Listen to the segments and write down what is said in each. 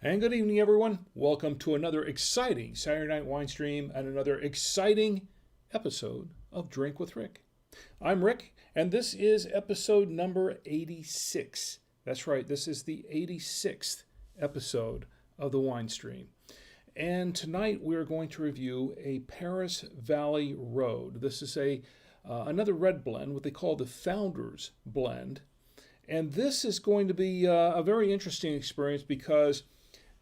And good evening, everyone. Welcome to another exciting Saturday Night Wine Stream and another exciting episode of Drink with Rick. I'm Rick, and this is episode number 86. That's right, this is the 86th episode of the Wine Stream. And tonight we're going to review a Paris Valley Road. This is another red blend, what they call the Founders Blend. And this is going to be a very interesting experience because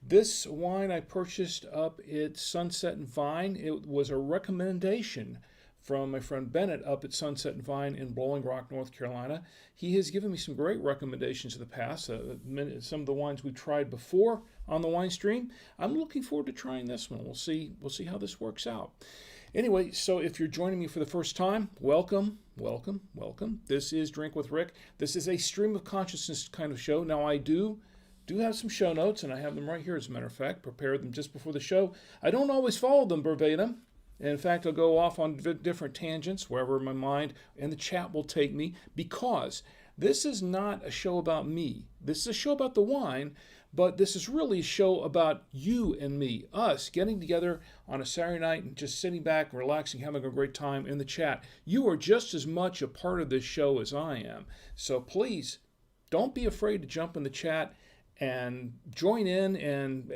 this wine I purchased up at Sunset and Vine. It was a recommendation from my friend Bennett up at Sunset and Vine in Blowing Rock, North Carolina. He has given me some great recommendations in the past. Some of the wines we've tried before on the wine stream. I'm looking forward to trying this one. We'll see how this works out. Anyway, so if you're joining me for the first time, welcome. This is Drink with Rick. This is a stream of consciousness kind of show. Now I do have some show notes, and I have them right here, as a matter of fact. Prepared them just before the show. I don't always follow them verbatim. In fact, I'll go off on different tangents wherever my mind and the chat will take me, because this is not a show about me. This is a show about the wine, but this is really a show about you and me, us getting together on a Saturday night and just sitting back, relaxing, having a great time in the chat. You are just as much a part of this show as I am. So please, don't be afraid to jump in the chat and join in, and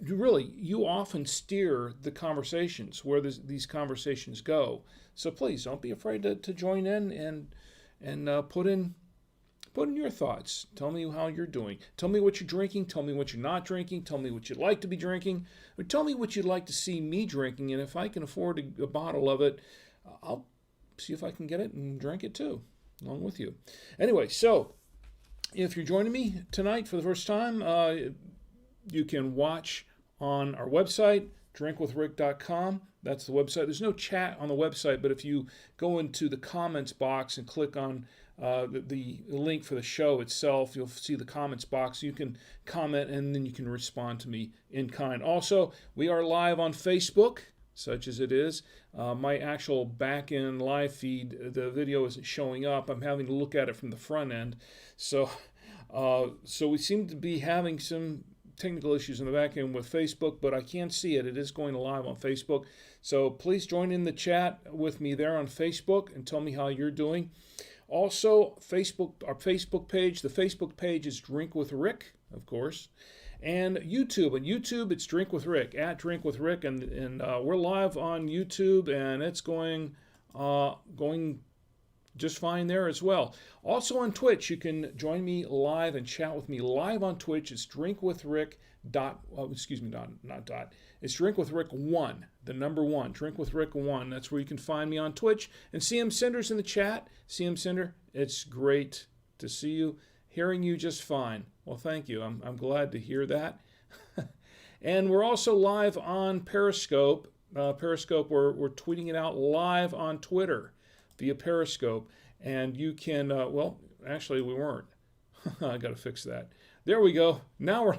really, you often steer the conversations, where these conversations go. So please don't be afraid to join in and put in your thoughts. Tell me how you're doing. Tell me what you're drinking. Tell me what you're not drinking. Tell me what you'd like to be drinking. Or tell me what you'd like to see me drinking, and if I can afford a bottle of it, I'll see if I can get it and drink it too, along with you. Anyway, so if you're joining me tonight for the first time, you can watch on our website, drinkwithrick.com. That's the website. There's no chat on the website, but if you go into the comments box and click on the link for the show itself, you'll see the comments box. You can comment, and then you can respond to me in kind. Also, we are live on Facebook, such as it is. My actual back-end live feed, the video isn't showing up. I'm having to look at it from the front end. So we seem to be having some technical issues in the back end with Facebook, but I can't see it. It is going live on Facebook. So please join in the chat with me there on Facebook and tell me how you're doing. Also, our Facebook page. The Facebook page is Drink with Rick, of course. And YouTube. On YouTube, it's Drink with Rick, at Drink with Rick, and we're live on YouTube, and it's going just fine there as well. Also on Twitch, you can join me live and chat with me live on Twitch. It's Drink with Rick It's Drink with Rick 1, the number 1, Drink with Rick 1. That's where you can find me on Twitch. And CM Cinder's in the chat. CM Cinder, it's great to see you. Hearing you just fine. Well, thank you. I'm glad to hear that. And we're also live on Periscope. Periscope, we're tweeting it out live on Twitter via Periscope. And you can, well, actually we weren't. I got to fix that. There we go. Now we're,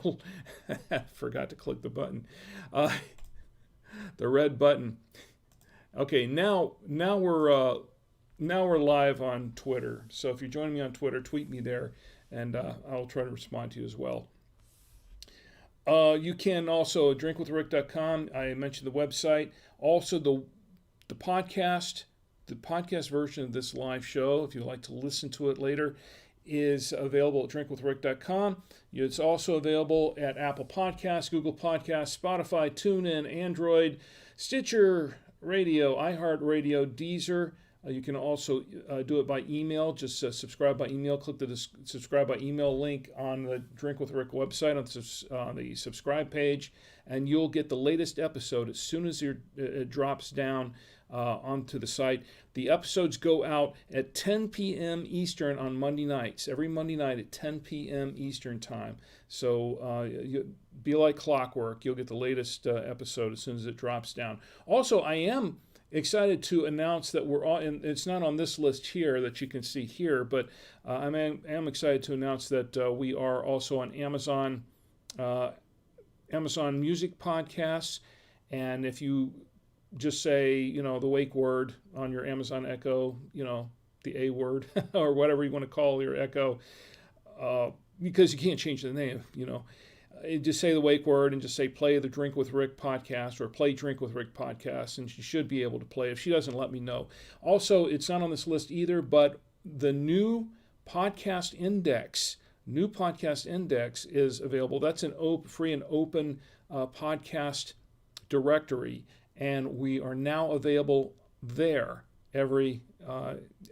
forgot to click the button. The red button. Okay, now we're live on Twitter. So if you're joining me on Twitter, tweet me there, and I'll try to respond to you as well. You can also drinkwithrick.com. I mentioned the website. Also the podcast version of this live show, if you'd like to listen to it later, is available at drinkwithrick.com. It's also available at Apple Podcasts, Google Podcasts, Spotify, TuneIn, Android, Stitcher Radio, iHeartRadio, Deezer. You can also do it by email. Just subscribe by email. Click the subscribe by email link on the Drink with Rick website on the subscribe page, and you'll get the latest episode as soon as it drops down onto the site. The episodes go out at 10 p.m. Eastern on Monday nights, every Monday night at 10 p.m. Eastern time. So be like clockwork. You'll get the latest episode as soon as it drops down. Also, I am excited to announce that we're all, and it's not on this list here that you can see here, but I am excited to announce that we are also on Amazon Music Podcasts, and if you just say, the wake word on your Amazon Echo, the A word, or whatever you want to call your Echo, because you can't change the name, just say the wake word and just say play the Drink with Rick podcast or play Drink with Rick podcast, and she should be able to play. If she doesn't, let me know. Also, it's not on this list either, but the new podcast index is available. That's an free and open podcast directory, and we are now available there every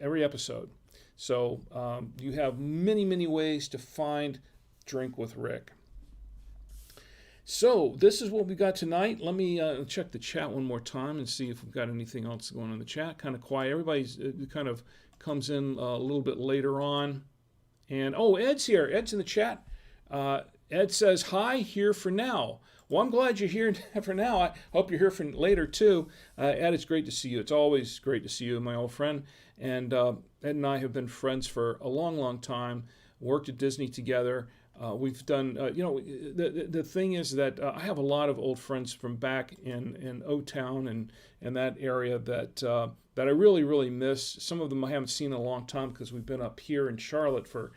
episode. So you have many ways to find Drink with Rick. So this is what we got tonight. Let me check the chat one more time and see if we've got anything else going on in the chat. Kind of quiet. Everybody's kind of comes in a little bit later on. And Ed's here. Ed's in the chat. Ed says, hi, here for now. Well, I'm glad you're here for now. I hope you're here for later too. Ed, it's great to see you. It's always great to see you, my old friend. And Ed and I have been friends for a long time. Worked at Disney together. We've done, the thing is that I have a lot of old friends from back in O-Town and that area that I really miss. Some of them I haven't seen in a long time because we've been up here in Charlotte for,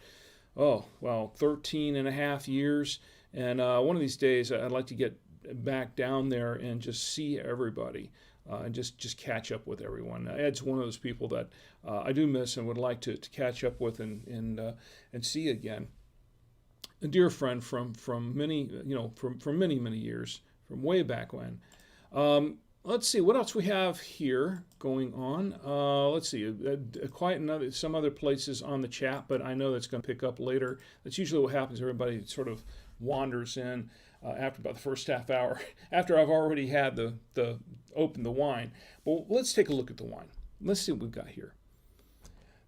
13 and a half years. And one of these days I'd like to get back down there and just see everybody and just catch up with everyone. Ed's one of those people that I do miss and would like to catch up with and see again. A dear friend from many years, from way back when. Let's see what else we have here going on. Let's see, quiet some other places on the chat, but I know that's going to pick up later. That's usually what happens. Everybody sort of wanders in after about the first half hour, after I've already had the opened the wine. Well, let's take a look at the wine. Let's see what we've got here.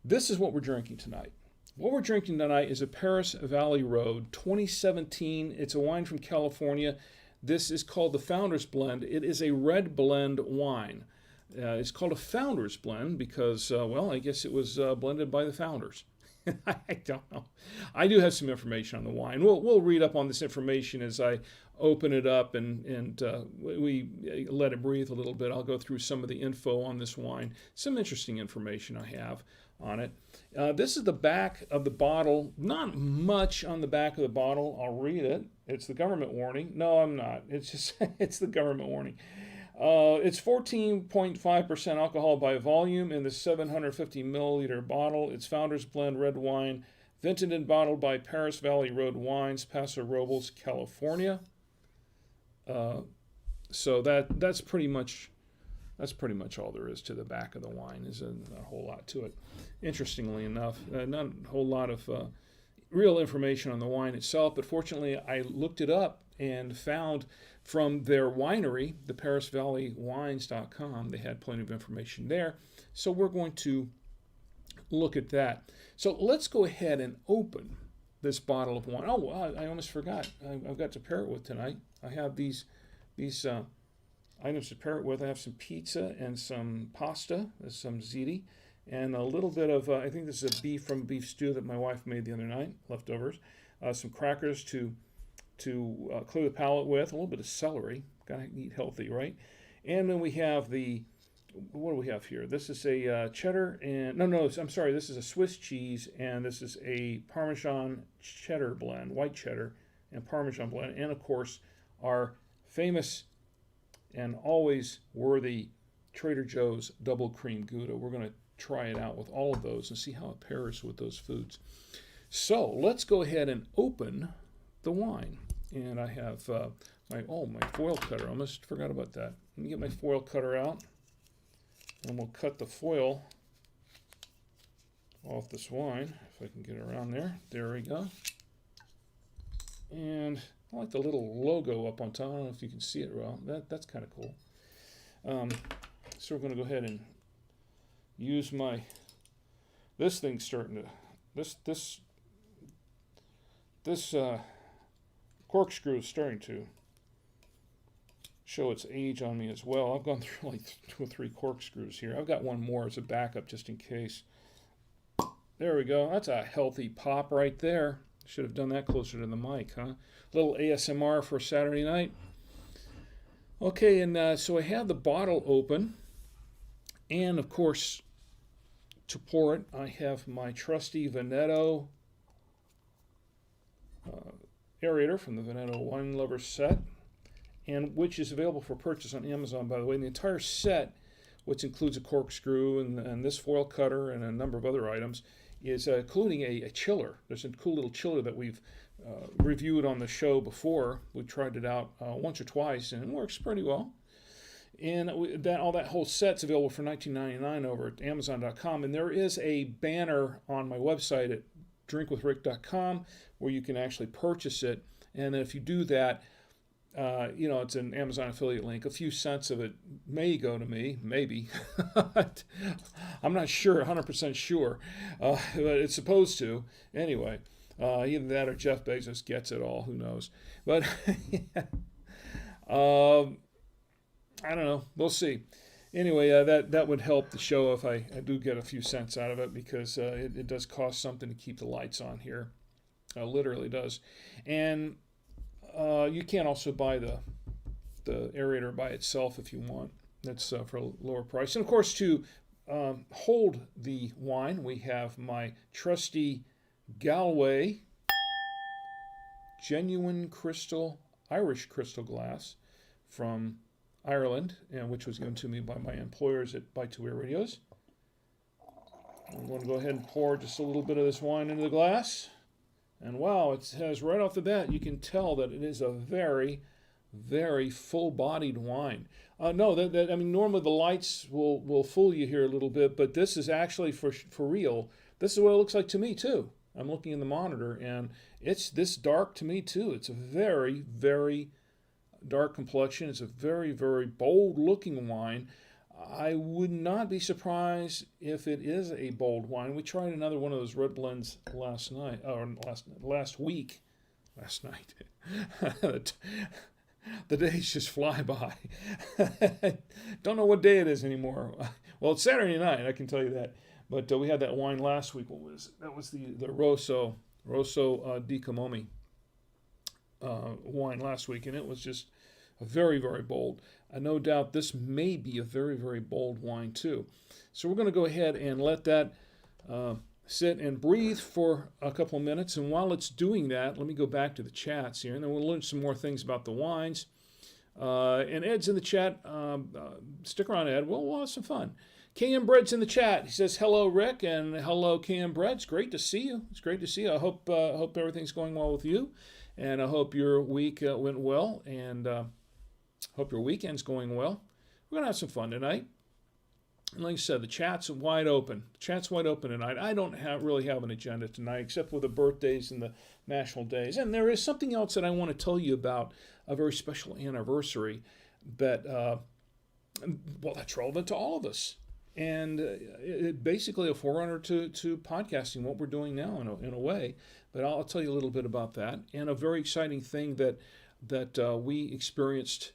This is what we're drinking tonight. What we're drinking tonight is a Paris Valley Road 2017. It's a wine from California. This is called the Founders Blend. It is a red blend wine. It's called a Founders Blend because, I guess it was blended by the founders. I don't know. I do have some information on the wine. We'll read up on this information as I open it up and we let it breathe a little bit. I'll go through some of the info on this wine. Some interesting information I have on it. This is the back of the bottle. Not much on the back of the bottle. I'll read it. It's the government warning. No, I'm not. It's just it's the government warning. It's 14.5% alcohol by volume in the 750 milliliter bottle. It's Founders Blend red wine, vented and bottled by Paris Valley Road Wines, Paso Robles, California. So that's pretty much all there is to the back of the wine. There's not a whole lot to it. Interestingly enough, not a whole lot of real information on the wine itself, but fortunately I looked it up and found from their winery, the ParisValleyWines.com, they had plenty of information there. So we're going to look at that. So let's go ahead and open this bottle of wine. Oh, I almost forgot. I've got to pair it with tonight. I have these items to pair it with. I have some pizza and some pasta, some ziti, and a little bit of, I think this is a beef stew that my wife made the other night, leftovers. Some crackers to clear the palate with, a little bit of celery. Gotta eat healthy, right? And then we have what do we have here? This is a cheddar and, I'm sorry, this is a Swiss cheese, and this is a Parmesan cheddar blend, white cheddar and Parmesan blend, and of course, our famous and always worthy Trader Joe's double cream Gouda. We're going to try it out with all of those and see how it pairs with those foods. So let's go ahead and open the wine. And I have my foil cutter. I almost forgot about that. Let me get my foil cutter out, and we'll cut the foil off this wine, if I can get around there. There we go. And I like the little logo up on top. I don't know if you can see it well. That's kind of cool. So we're going to go ahead and use this thing's starting to, this corkscrew is starting to show its age on me as well. I've gone through like 2 or 3 corkscrews here. I've got one more as a backup just in case. There we go. That's a healthy pop right there. Should have done that closer to the mic, huh? A little ASMR for Saturday night. Okay, and so I have the bottle open. And, of course, to pour it, I have my trusty Veneto aerator from the Veneto Wine Lover set, and which is available for purchase on Amazon, by the way. And the entire set, which includes a corkscrew and this foil cutter and a number of other items, is including a chiller. There's a cool little chiller that we've reviewed on the show before. We tried it out once or twice, and it works pretty well. And that whole set's available for $19.99 over at Amazon.com. And there is a banner on my website at drinkwithrick.com where you can actually purchase it. And if you do that, it's an Amazon affiliate link. A few cents of it may go to me, maybe. I'm not sure, 100% sure, but it's supposed to. Anyway, either that or Jeff Bezos gets it all. Who knows? But I don't know. We'll see. Anyway, that would help the show if I do get a few cents out of it, because it does cost something to keep the lights on here. Literally does. And you can also buy the aerator by itself if you want. That's for a lower price. And of course, to hold the wine, we have my trusty Galway genuine Irish crystal glass from Ireland, which was given to me by my employers at By Two Air Radios. I'm going to go ahead and pour just a little bit of this wine into the glass. And wow, it has right off the bat, you can tell that it is a very, very full-bodied wine. Normally the lights will fool you here a little bit, but this is actually for real. This is what it looks like to me too. I'm looking in the monitor, and it's this dark to me too. It's a very, very dark complexion. It's a very, very bold-looking wine. I would not be surprised if it is a bold wine. We tried another one of those red blends last week. Last night. The days just fly by. Don't know what day it is anymore. Well, it's Saturday night, I can tell you that. But we had that wine last week. What was it? That was the Rosso di Camomi wine last week, and it was just very, very bold. No doubt this may be a very, very bold wine too. So we're going to go ahead and let that sit and breathe for a couple of minutes. And while it's doing that, let me go back to the chats here, and then we'll learn some more things about the wines. And Ed's in the chat. Stick around, Ed. We'll have some fun. KM Bread's in the chat. He says, hello, Rick, and hello, KM Bread. It's great to see you. It's great to see you. I hope everything's going well with you, and I hope your week went well, and hope your weekend's going well. We're going to have some fun tonight. And like I said, the chat's wide open. The chat's wide open tonight. I don't really have an agenda tonight, except for the birthdays and the national days. And there is something else that I want to tell you about, a very special anniversary that, that's relevant to all of us. And it basically a forerunner to podcasting, what we're doing now in a way. But I'll tell you a little bit about that. And a very exciting thing that we experienced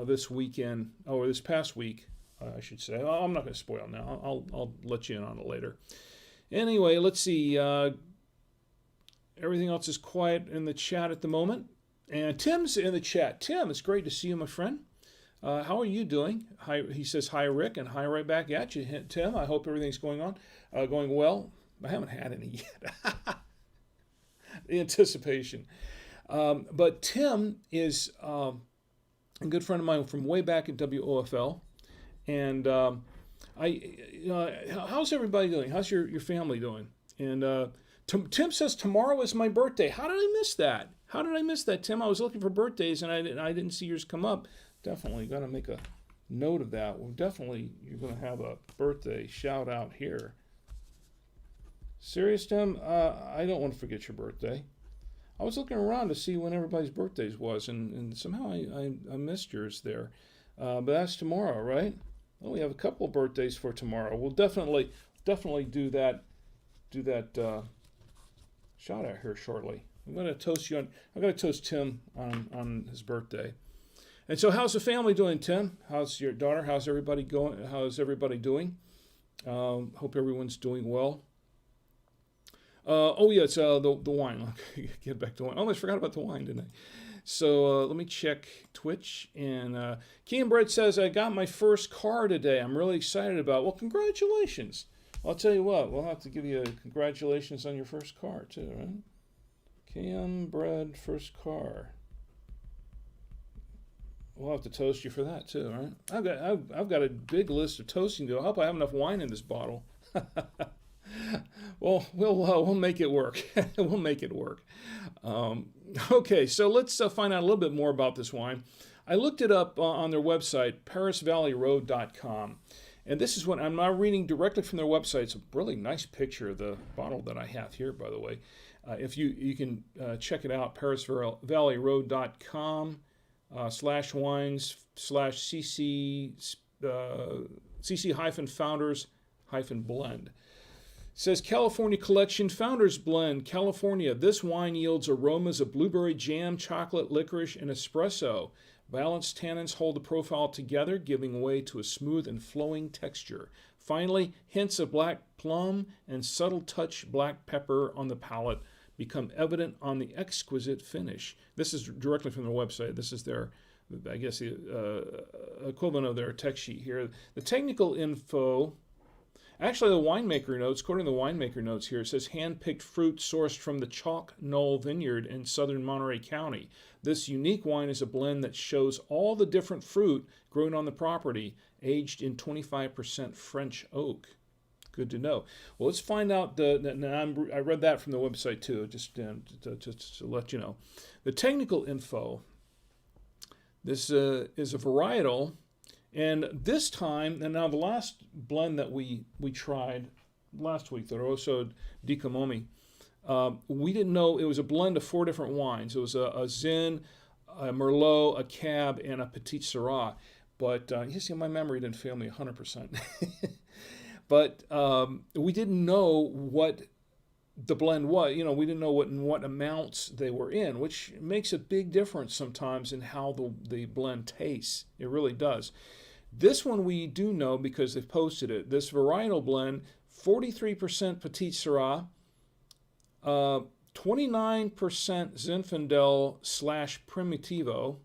this past week, I should say. I'm not going to spoil now. I'll let you in on it later. Anyway, let's see. Everything else is quiet in the chat at the moment. And Tim's in the chat. Tim, it's great to see you, my friend. How are you doing? Hi, he says, hi, Rick, and hi right back at you, Tim. I hope everything's going well. I haven't had any yet. The anticipation. But Tim is a good friend of mine from way back at WOFL. And how's everybody doing? How's your family doing? And Tim says tomorrow is my birthday. How did I miss that? Tim? I was looking for birthdays and I didn't see yours come up. Definitely got to make a note of that. Well, definitely you're going to have a birthday shout out here. Serious, Tim? I don't want to forget your birthday. I was looking around to see when everybody's birthdays was, and somehow I missed yours there. But that's tomorrow, right? Well, we have a couple of birthdays for tomorrow. We'll definitely do that shout out here shortly. I'm going to toast Tim on his birthday. And so, how's the family doing, Tim? How's your daughter? How's everybody going? How's everybody doing? Hope everyone's doing well. It's the wine. Get back to wine. I almost forgot about the wine, didn't I? So let me check Twitch. And Keen Bread says, I got my first car today. I'm really excited about it. Well, congratulations. I'll tell you what, we'll have to give you a congratulations on your first car, too, right? Cam bread first car. We'll have to toast you for that too, right? I've got a big list of toasting to do. I hope I have enough wine in this bottle. Well, we'll make it work. We'll make it work. Okay, so let's find out a little bit more about this wine. I looked it up on their website, parisvalleyroad.com. And this is what I'm now reading directly from their website. It's a really nice picture of the bottle that I have here, by the way. If you can check it out, parisvalleyroad.com /wines/cc-founders-blend. It says California Collection Founders Blend, California. This wine yields aromas of blueberry jam, chocolate, licorice, and espresso. Balanced tannins hold the profile together, giving way to a smooth and flowing texture. Finally, hints of black plum and subtle touch black pepper on the palate become evident on the exquisite finish. This is directly from their website. This is their, I guess, the equivalent of their tech sheet here. The technical info, actually the winemaker notes, according to the winemaker notes here, it says hand-picked fruit sourced from the Chalk Knoll Vineyard in southern Monterey County. This unique wine is a blend that shows all the different fruit grown on the property, aged in 25% French oak. Good to know. Well, let's find out. I read that from the website too, just to let you know. The technical info. This is a varietal, and this time, and now the last blend that we tried last week, the Rosso di Camomi, we didn't know it was a blend of 4 different wines. It was a Zin, a Merlot, a Cab, and a Petit Syrah. But you see, my memory didn't fail me 100%. But we didn't know what the blend was. You know, we didn't know what amounts they were in, which makes a big difference sometimes in how the blend tastes. It really does. This one we do know because they've posted it. This varietal blend, 43% Petit Syrah, 29% Zinfandel/Primitivo,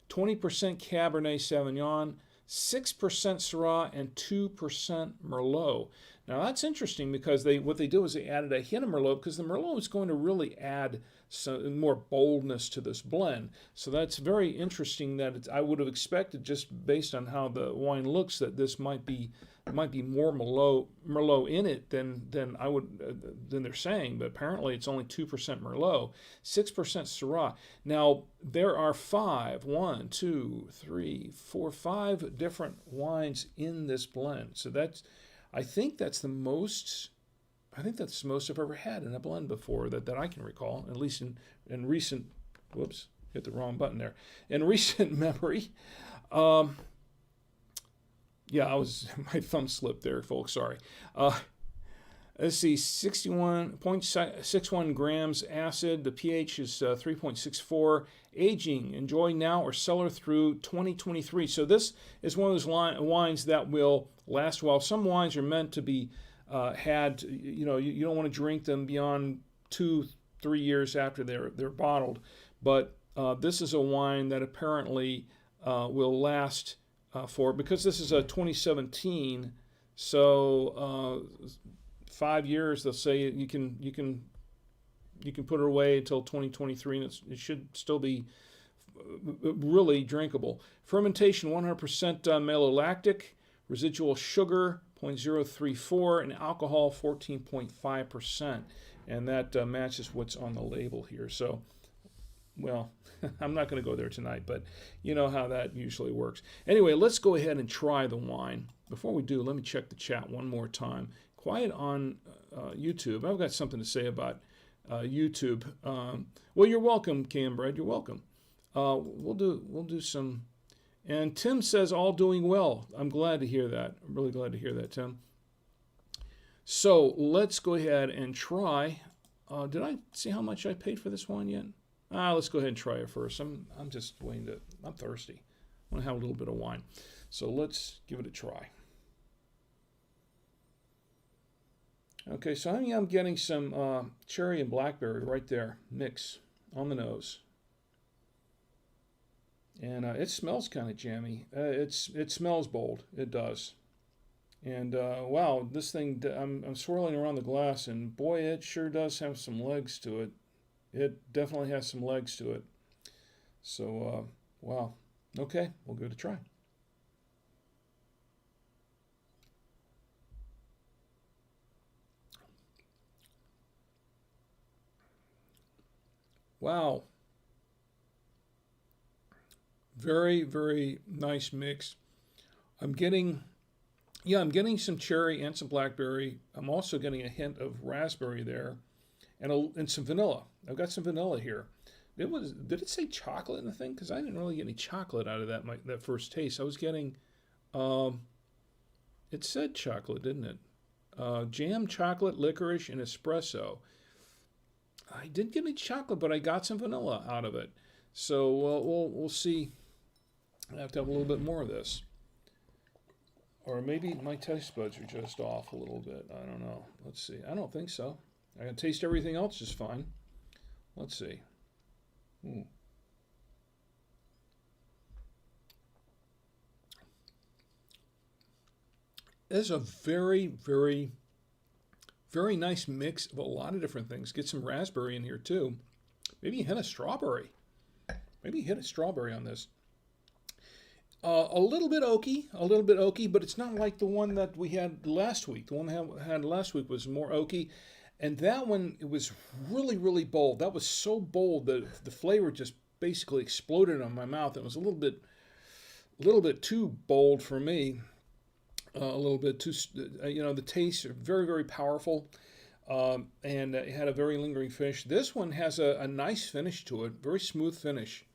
20% Cabernet Sauvignon, 6% Syrah, and 2% Merlot. Now that's interesting because what they do is they added a hint of Merlot because the Merlot is going to really add some more boldness to this blend. So that's very interesting. That I would have expected, just based on how the wine looks, that this might be more Merlot in it than they're saying. But apparently it's only 2% Merlot, 6% Syrah. Now there are 5 different wines in this blend. So I think that's the most I've ever had in a blend before that I can recall, at least in recent. Whoops, hit the wrong button there. In recent memory. Yeah, my thumb slipped there, folks. Sorry. Let's see, 61.61 grams acid. The pH is 3.64. Aging, enjoy now or cellar through 2023. So this is one of those wines that will last a while. Some wines are meant to be had. You don't want to drink them beyond 2-3 years after they're bottled. But this is a wine that apparently will last because this is a 2017. So 5 years, they'll say you can put it away until 2023, and it should still be really drinkable. Fermentation 100% malolactic, residual sugar 0.034, and alcohol 14.5%, and that matches what's on the label here. So, well, I'm not going to go there tonight, but you know how that usually works. Anyway, let's go ahead and try the wine. Before we do, let me check the chat one more time. Quiet on YouTube. I've got something to say about YouTube. Well, you're welcome, Cam Bread. You're welcome. We'll do some. And Tim says all doing well. I'm glad to hear that. I'm really glad to hear that, Tim. So let's go ahead and try. Did I see how much I paid for this wine yet? Let's go ahead and try it first. I'm just waiting to. I'm thirsty. I want to have a little bit of wine. So let's give it a try. Okay, so I'm getting some cherry and blackberry right there, mix on the nose. And it smells kind of jammy. It smells bold. It does. And wow, this thing, I'm swirling around the glass, and boy, it sure does have some legs to it. It definitely has some legs to it. So, wow. Okay, we'll give it a try. Wow. Very, very nice mix. I'm getting, yeah, I'm getting some cherry and some blackberry. I'm also getting a hint of raspberry there, and some vanilla. I've got some vanilla here. Did it say chocolate in the thing? Because I didn't really get any chocolate out of that first taste. I was getting, um, it said chocolate, didn't it? Jam, chocolate, licorice, and espresso. I didn't get any chocolate, but I got some vanilla out of it. So we'll see. I have to have a little bit more of this. Or maybe my taste buds are just off a little bit. I don't know. Let's see. I don't think so. I can taste everything else just fine. Let's see. Hmm. This is a very, very, very nice mix of a lot of different things. Get some raspberry in here too. Maybe a hint of strawberry. Maybe a hint of strawberry on this. A little bit oaky, but it's not like the one that we had last week. The one I had last week was more oaky, and that one, it was really, really bold. That was so bold that the flavor just basically exploded in my mouth. It was a little bit too bold for me. A little bit too, the tastes are very, very powerful, and it had a very lingering finish. This one has a nice finish to it, very smooth finish.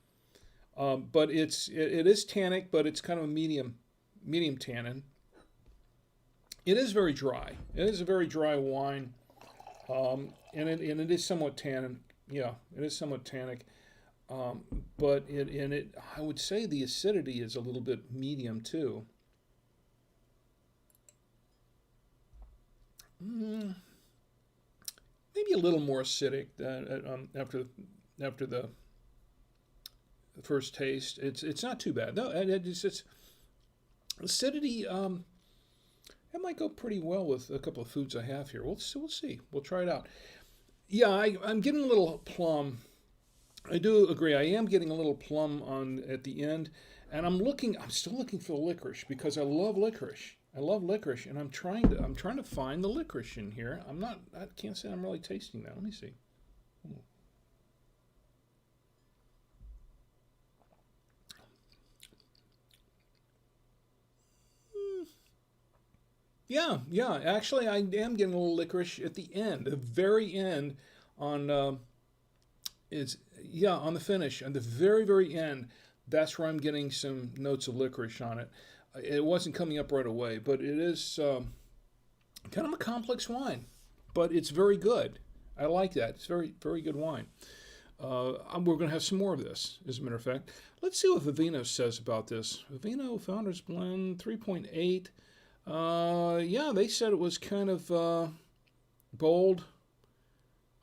But it is tannic, but it's kind of a medium tannin. It is very dry. It is a very dry wine, and it is somewhat tannin. Yeah, it is somewhat tannic. But I would say the acidity is a little bit medium too. Mm, maybe a little more acidic after the first taste. It's not too bad. No, it's acidity. It might go pretty well with a couple of foods I have here. We'll see. We'll try it out. Yeah, I'm getting a little plum. I do agree. I am getting a little plum on at the end, and I'm still looking for the licorice because I love licorice. I love licorice, and I'm trying to find the licorice in here. I can't say I'm really tasting that. Let me see. Yeah, yeah. Actually, I am getting a little licorice at the end, the very end, on is yeah on the finish, on the very very end. That's where I'm getting some notes of licorice on it. It wasn't coming up right away, but it is kind of a complex wine, but it's very good. I like that. It's very very good wine. We're going to have some more of this, as a matter of fact. Let's see what Vivino says about this. Vivino Founders Blend 3.8. Yeah, they said it was kind of bold.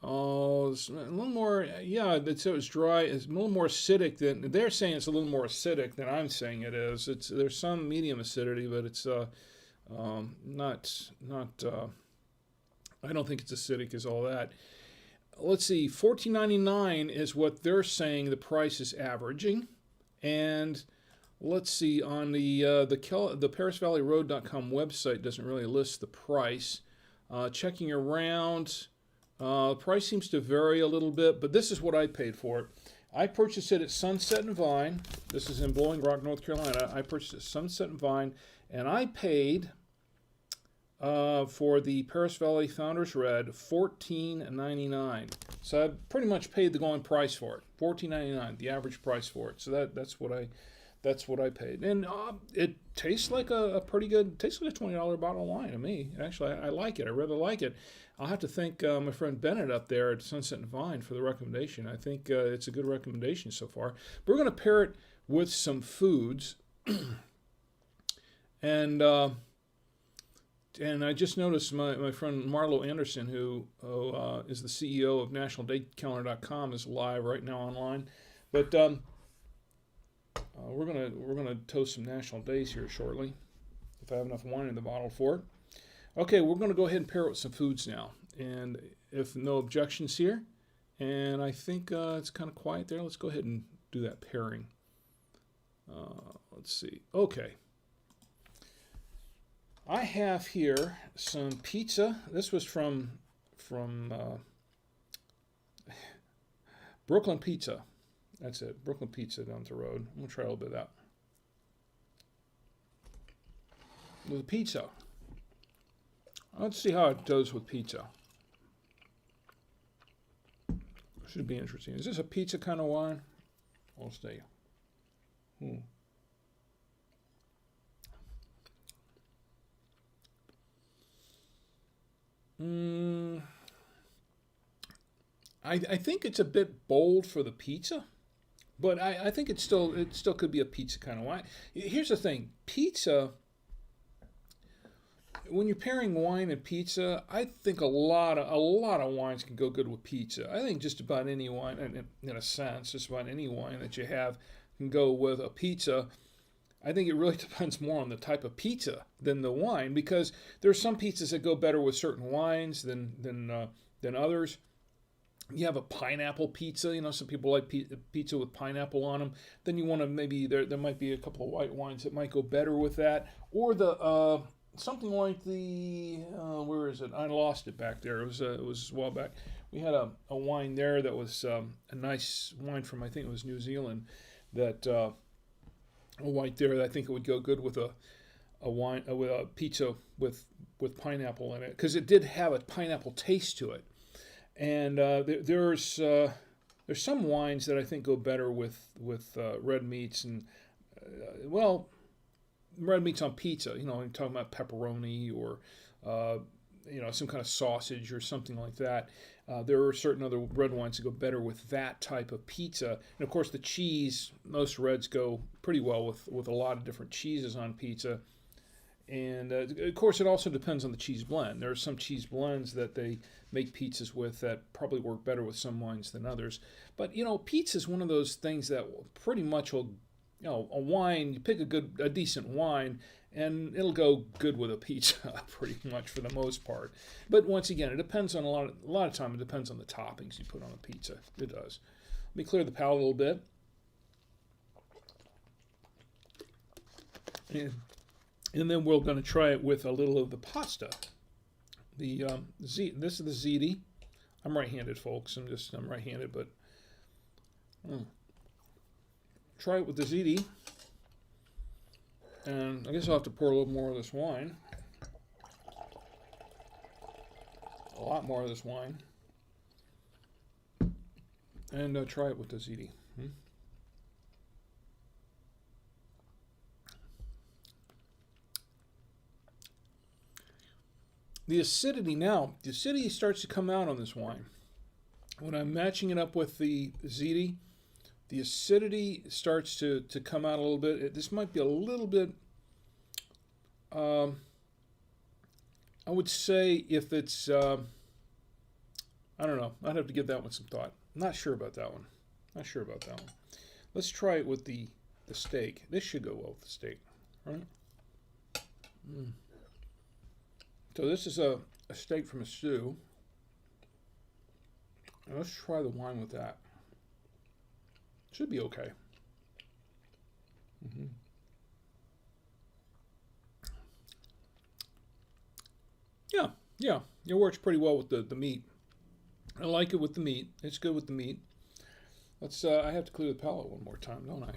It's a little more, yeah, they said it was dry. It's a little more acidic than, they're saying it's a little more acidic than I'm saying it is. There's some medium acidity, but it's not, I don't think it's acidic as all that. Let's see, $14.99 is what they're saying the price is averaging. And let's see, on the ParisValleyRoad.com website doesn't really list the price. Checking around, price seems to vary a little bit, but this is what I paid for it. I purchased it at Sunset and Vine. This is in Blowing Rock, North Carolina. I purchased it at Sunset and Vine, and I paid for the Paris Valley Founders Red $14.99. So I pretty much paid the going price for it, $14.99, the average price for it. So that's what I paid, and it tastes like a pretty good, tastes like a $20 bottle of wine to me. Actually, I like it. I really like it. I'll have to thank my friend Bennett up there at Sunset and Vine for the recommendation. I think it's a good recommendation so far. But we're going to pair it with some foods, and I just noticed my friend Marlo Anderson, who is the CEO of NationalDateCalendar.com, is live right now online. But we're gonna toast some national days here shortly, if I have enough wine in the bottle for it. Okay, we're gonna go ahead and pair it with some foods now, and if no objections here, And I think it's kind of quiet there. Let's go ahead and do that pairing. Let's see. Okay. I have here some pizza. This was from Brooklyn Pizza. That's it. Brooklyn Pizza down the road. I'm going to try a little bit of that. With pizza. Let's see how it does with pizza. Should be interesting. Is this a pizza kind of wine? We'll see. I think it's a bit bold for the pizza, but I think it still could be a pizza kind of wine. Here's the thing: pizza. When you're pairing wine and pizza, I think a lot of wines can go good with pizza. I think just about any wine, in a sense, just about any wine that you have can go with a pizza. I think it really depends more on the type of pizza than the wine, because there are some pizzas that go better with certain wines than others. You have a pineapple pizza. Some people like pizza with pineapple on them. Then you want to maybe there might be a couple of white wines that might go better with that, or the something like the where is it? I lost it back there. It was a while back. We had a wine there that was a nice wine from, I think it was New Zealand, that a white there that I think it would go good with a wine with a pizza with pineapple in it, because it did have a pineapple taste to it. And there's some wines that I think go better with red meats and red meats on pizza. You're talking about pepperoni or some kind of sausage or something like that. There are certain other red wines that go better with that type of pizza. And of course, the cheese, most reds go pretty well with a lot of different cheeses on pizza. And of course, it also depends on the cheese blend. There are some cheese blends that they make pizzas with that probably work better with some wines than others. But pizza is one of those things that pretty much will, a wine. You pick a decent wine, and it'll go good with a pizza pretty much for the most part. But once again, it depends on a lot of time. It depends on the toppings you put on a pizza. It does. Let me clear the palate a little bit. And then we're going to try it with a little of the pasta. This is the ziti. I'm right-handed, folks. I'm right-handed, but try it with the ziti. And I guess I'll have to pour a little more of this wine. A lot more of this wine. And try it with the ziti. The acidity starts to come out on this wine. When I'm matching it up with the ziti, the acidity starts to come out a little bit. This might be a little bit, I would say if it's, I don't know. I'd have to give that one some thought. I'm not sure about that one. Let's try it with the steak. This should go well with the steak, right? So this is a steak from a stew. Now let's try the wine with that. Should be okay. Yeah, it works pretty well with the meat. I like it with the meat. It's good with the meat. Let's. I have to clear the palate one more time, don't I?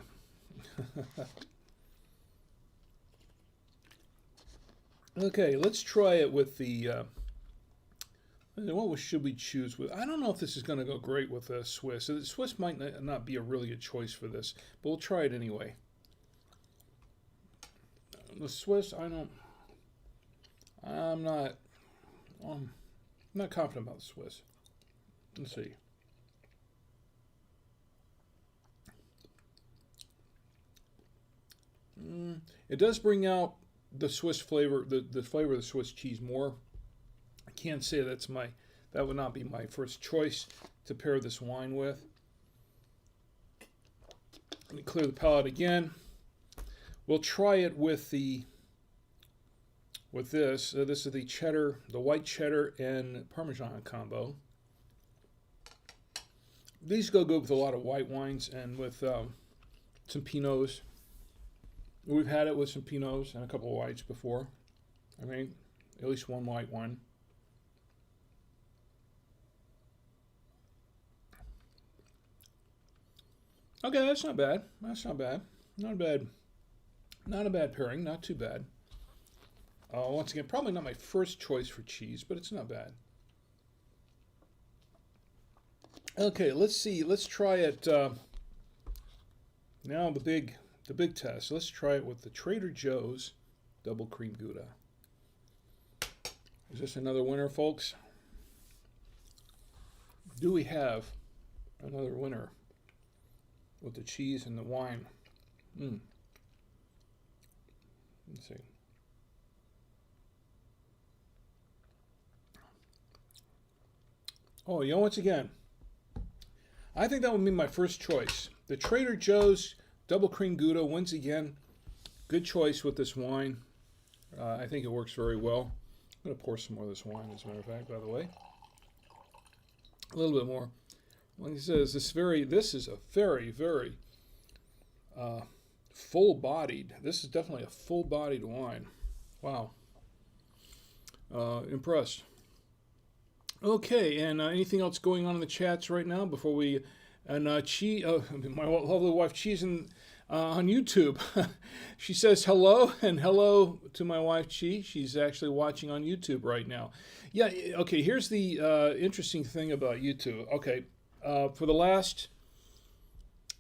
Okay, let's try it with the. What should we choose with? I don't know if this is going to go great with the Swiss. The Swiss might not be a really good choice for this, but we'll try it anyway. The Swiss, I'm not confident about the Swiss. Let's see. It does bring out the Swiss flavor, the flavor of the Swiss cheese more. I can't say that would not be my first choice to pair this wine with. Let me clear the palate again. We'll try it with this. This is the cheddar, the white cheddar and Parmesan combo. These go good with a lot of white wines and with some Pinots. We've had it with some Pinots and a couple of whites before. I mean, at least one white wine. Okay, that's not bad. That's not bad. Not a bad. Not a bad pairing. Not too bad. Once again, probably not my first choice for cheese, but it's not bad. Okay, let's see. Let's try it. Now the big test. Let's try it with the Trader Joe's Double Cream Gouda. Is this another winner, folks? Do we have another winner with the cheese and the wine? Let's see. Oh, once again, I think that would be my first choice. The Trader Joe's Double Cream Gouda, once again, good choice with this wine. I think it works very well. I'm going to pour some more of this wine, as a matter of fact, by the way. A little bit more. Like he says, this is a very, very full-bodied. This is definitely a full-bodied wine. Wow. Impressed. Okay, and anything else going on in the chats right now before we... And my lovely wife, Cheese, on YouTube. She says hello, and hello to my wife, Chi. She's actually watching on YouTube right now. Yeah, okay, here's the interesting thing about YouTube. Okay, for the last...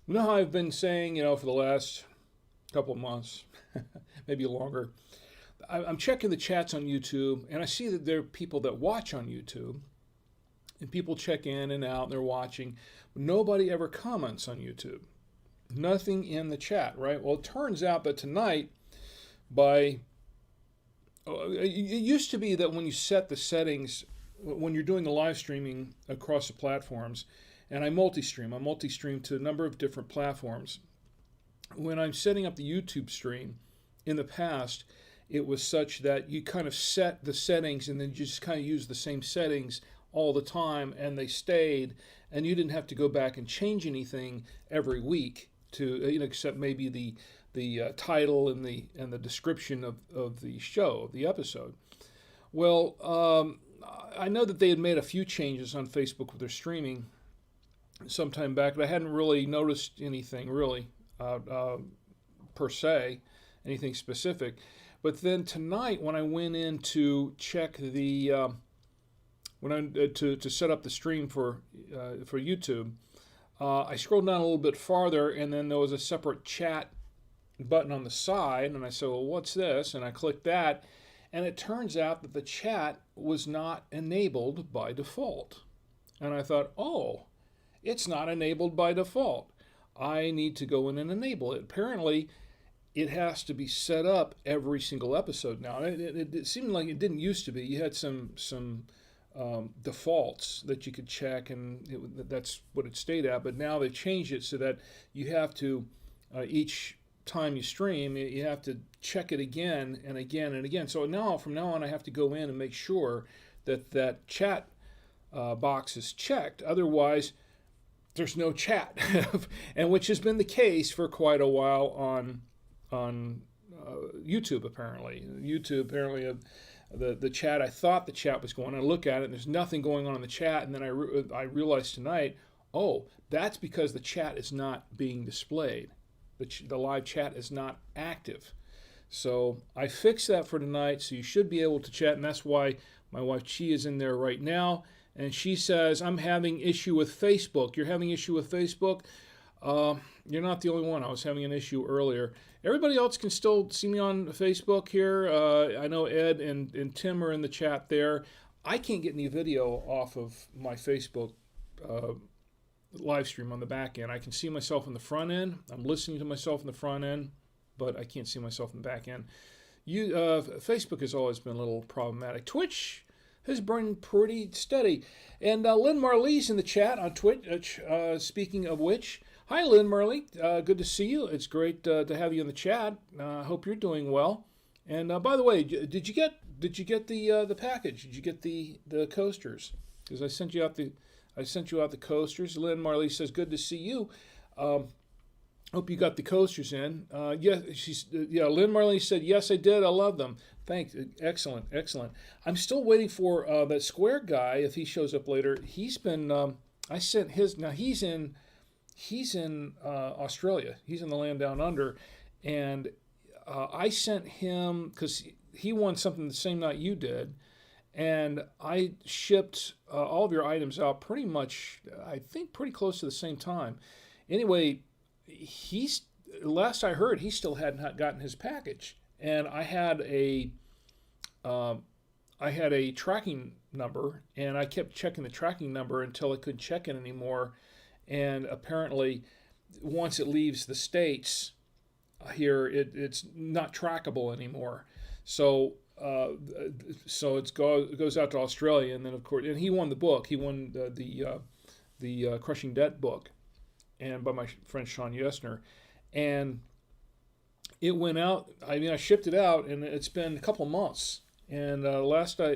You know how I've been saying, for the last couple of months, maybe longer, I'm checking the chats on YouTube, and I see that there are people that watch on YouTube, and people check in and out, and they're watching. Nobody ever comments on YouTube. Nothing in the chat, right? Well, it turns out that tonight, it used to be that when you set the settings, when you're doing the live streaming across the platforms, and I multi-stream to a number of different platforms. When I'm setting up the YouTube stream, in the past, it was such that you kind of set the settings and then you just kind of use the same settings all the time, and they stayed, and you didn't have to go back and change anything every week to, except maybe the title and the description of the show, of the episode. Well, I know that they had made a few changes on Facebook with their streaming some time back, but I hadn't really noticed anything really per se, anything specific. But then tonight, when I went in to check the to set up the stream for YouTube, I scrolled down a little bit farther, and then there was a separate chat button on the side, and I said, well, what's this? And I clicked that, and it turns out that the chat was not enabled by default. And I thought, oh, it's not enabled by default. I need to go in and enable it. Apparently, it has to be set up every single episode now. It seemed like it didn't used to be. You had some defaults that you could check, and that's what it stayed at. But now they changed it so that you have to, each time you stream, you have to check it again and again and again. So now, from now on, I have to go in and make sure that chat box is checked. Otherwise, there's no chat, and which has been the case for quite a while on YouTube. Apparently, the chat. I thought the chat was going on. I look at it, and there's nothing going on in the chat. And then I realized tonight, oh, that's because the chat is not being displayed. The live chat is not active. So I fixed that for tonight. So you should be able to chat, and that's why my wife Chi is in there right now. And she says, I'm having issue with Facebook. You're having issue with Facebook? You're not the only one. I was having an issue earlier. Everybody else can still see me on Facebook here. I know Ed and Tim are in the chat there. I can't get any video off of my Facebook live stream on the back end. I can see myself in the front end. I'm listening to myself in the front end, but I can't see myself in the back end. Facebook has always been a little problematic. Twitch has been pretty steady. And Lynn Marley's in the chat on Twitch. Speaking of which, hi Lynn Marley, good to see you. It's great to have you in the chat. I hope you're doing well. And by the way, did you get the package? Did you get the coasters? Because I sent you out I sent you out the coasters. Lynn Marley says, good to see you. Hope you got the coasters in. Lynn Marley said, yes, I did. I love them. Thanks. Excellent, excellent. I'm still waiting for that Square guy. If he shows up later, he's been. I sent his. Now he's in Australia. He's in the land down under, and I sent him because he won something the same night you did, and I shipped all of your items out pretty much. I think pretty close to the same time. Anyway, last I heard, he still had not gotten his package, and I had a tracking number, and I kept checking the tracking number until I couldn't check it anymore. And apparently, once it leaves the States, here it's not trackable anymore. So it goes out to Australia, and then of course, and he won the book. He won the Crushing Debt book, and by my friend Sean Yesner, and it went out. I mean, I shipped it out, and it's been a couple months. And last I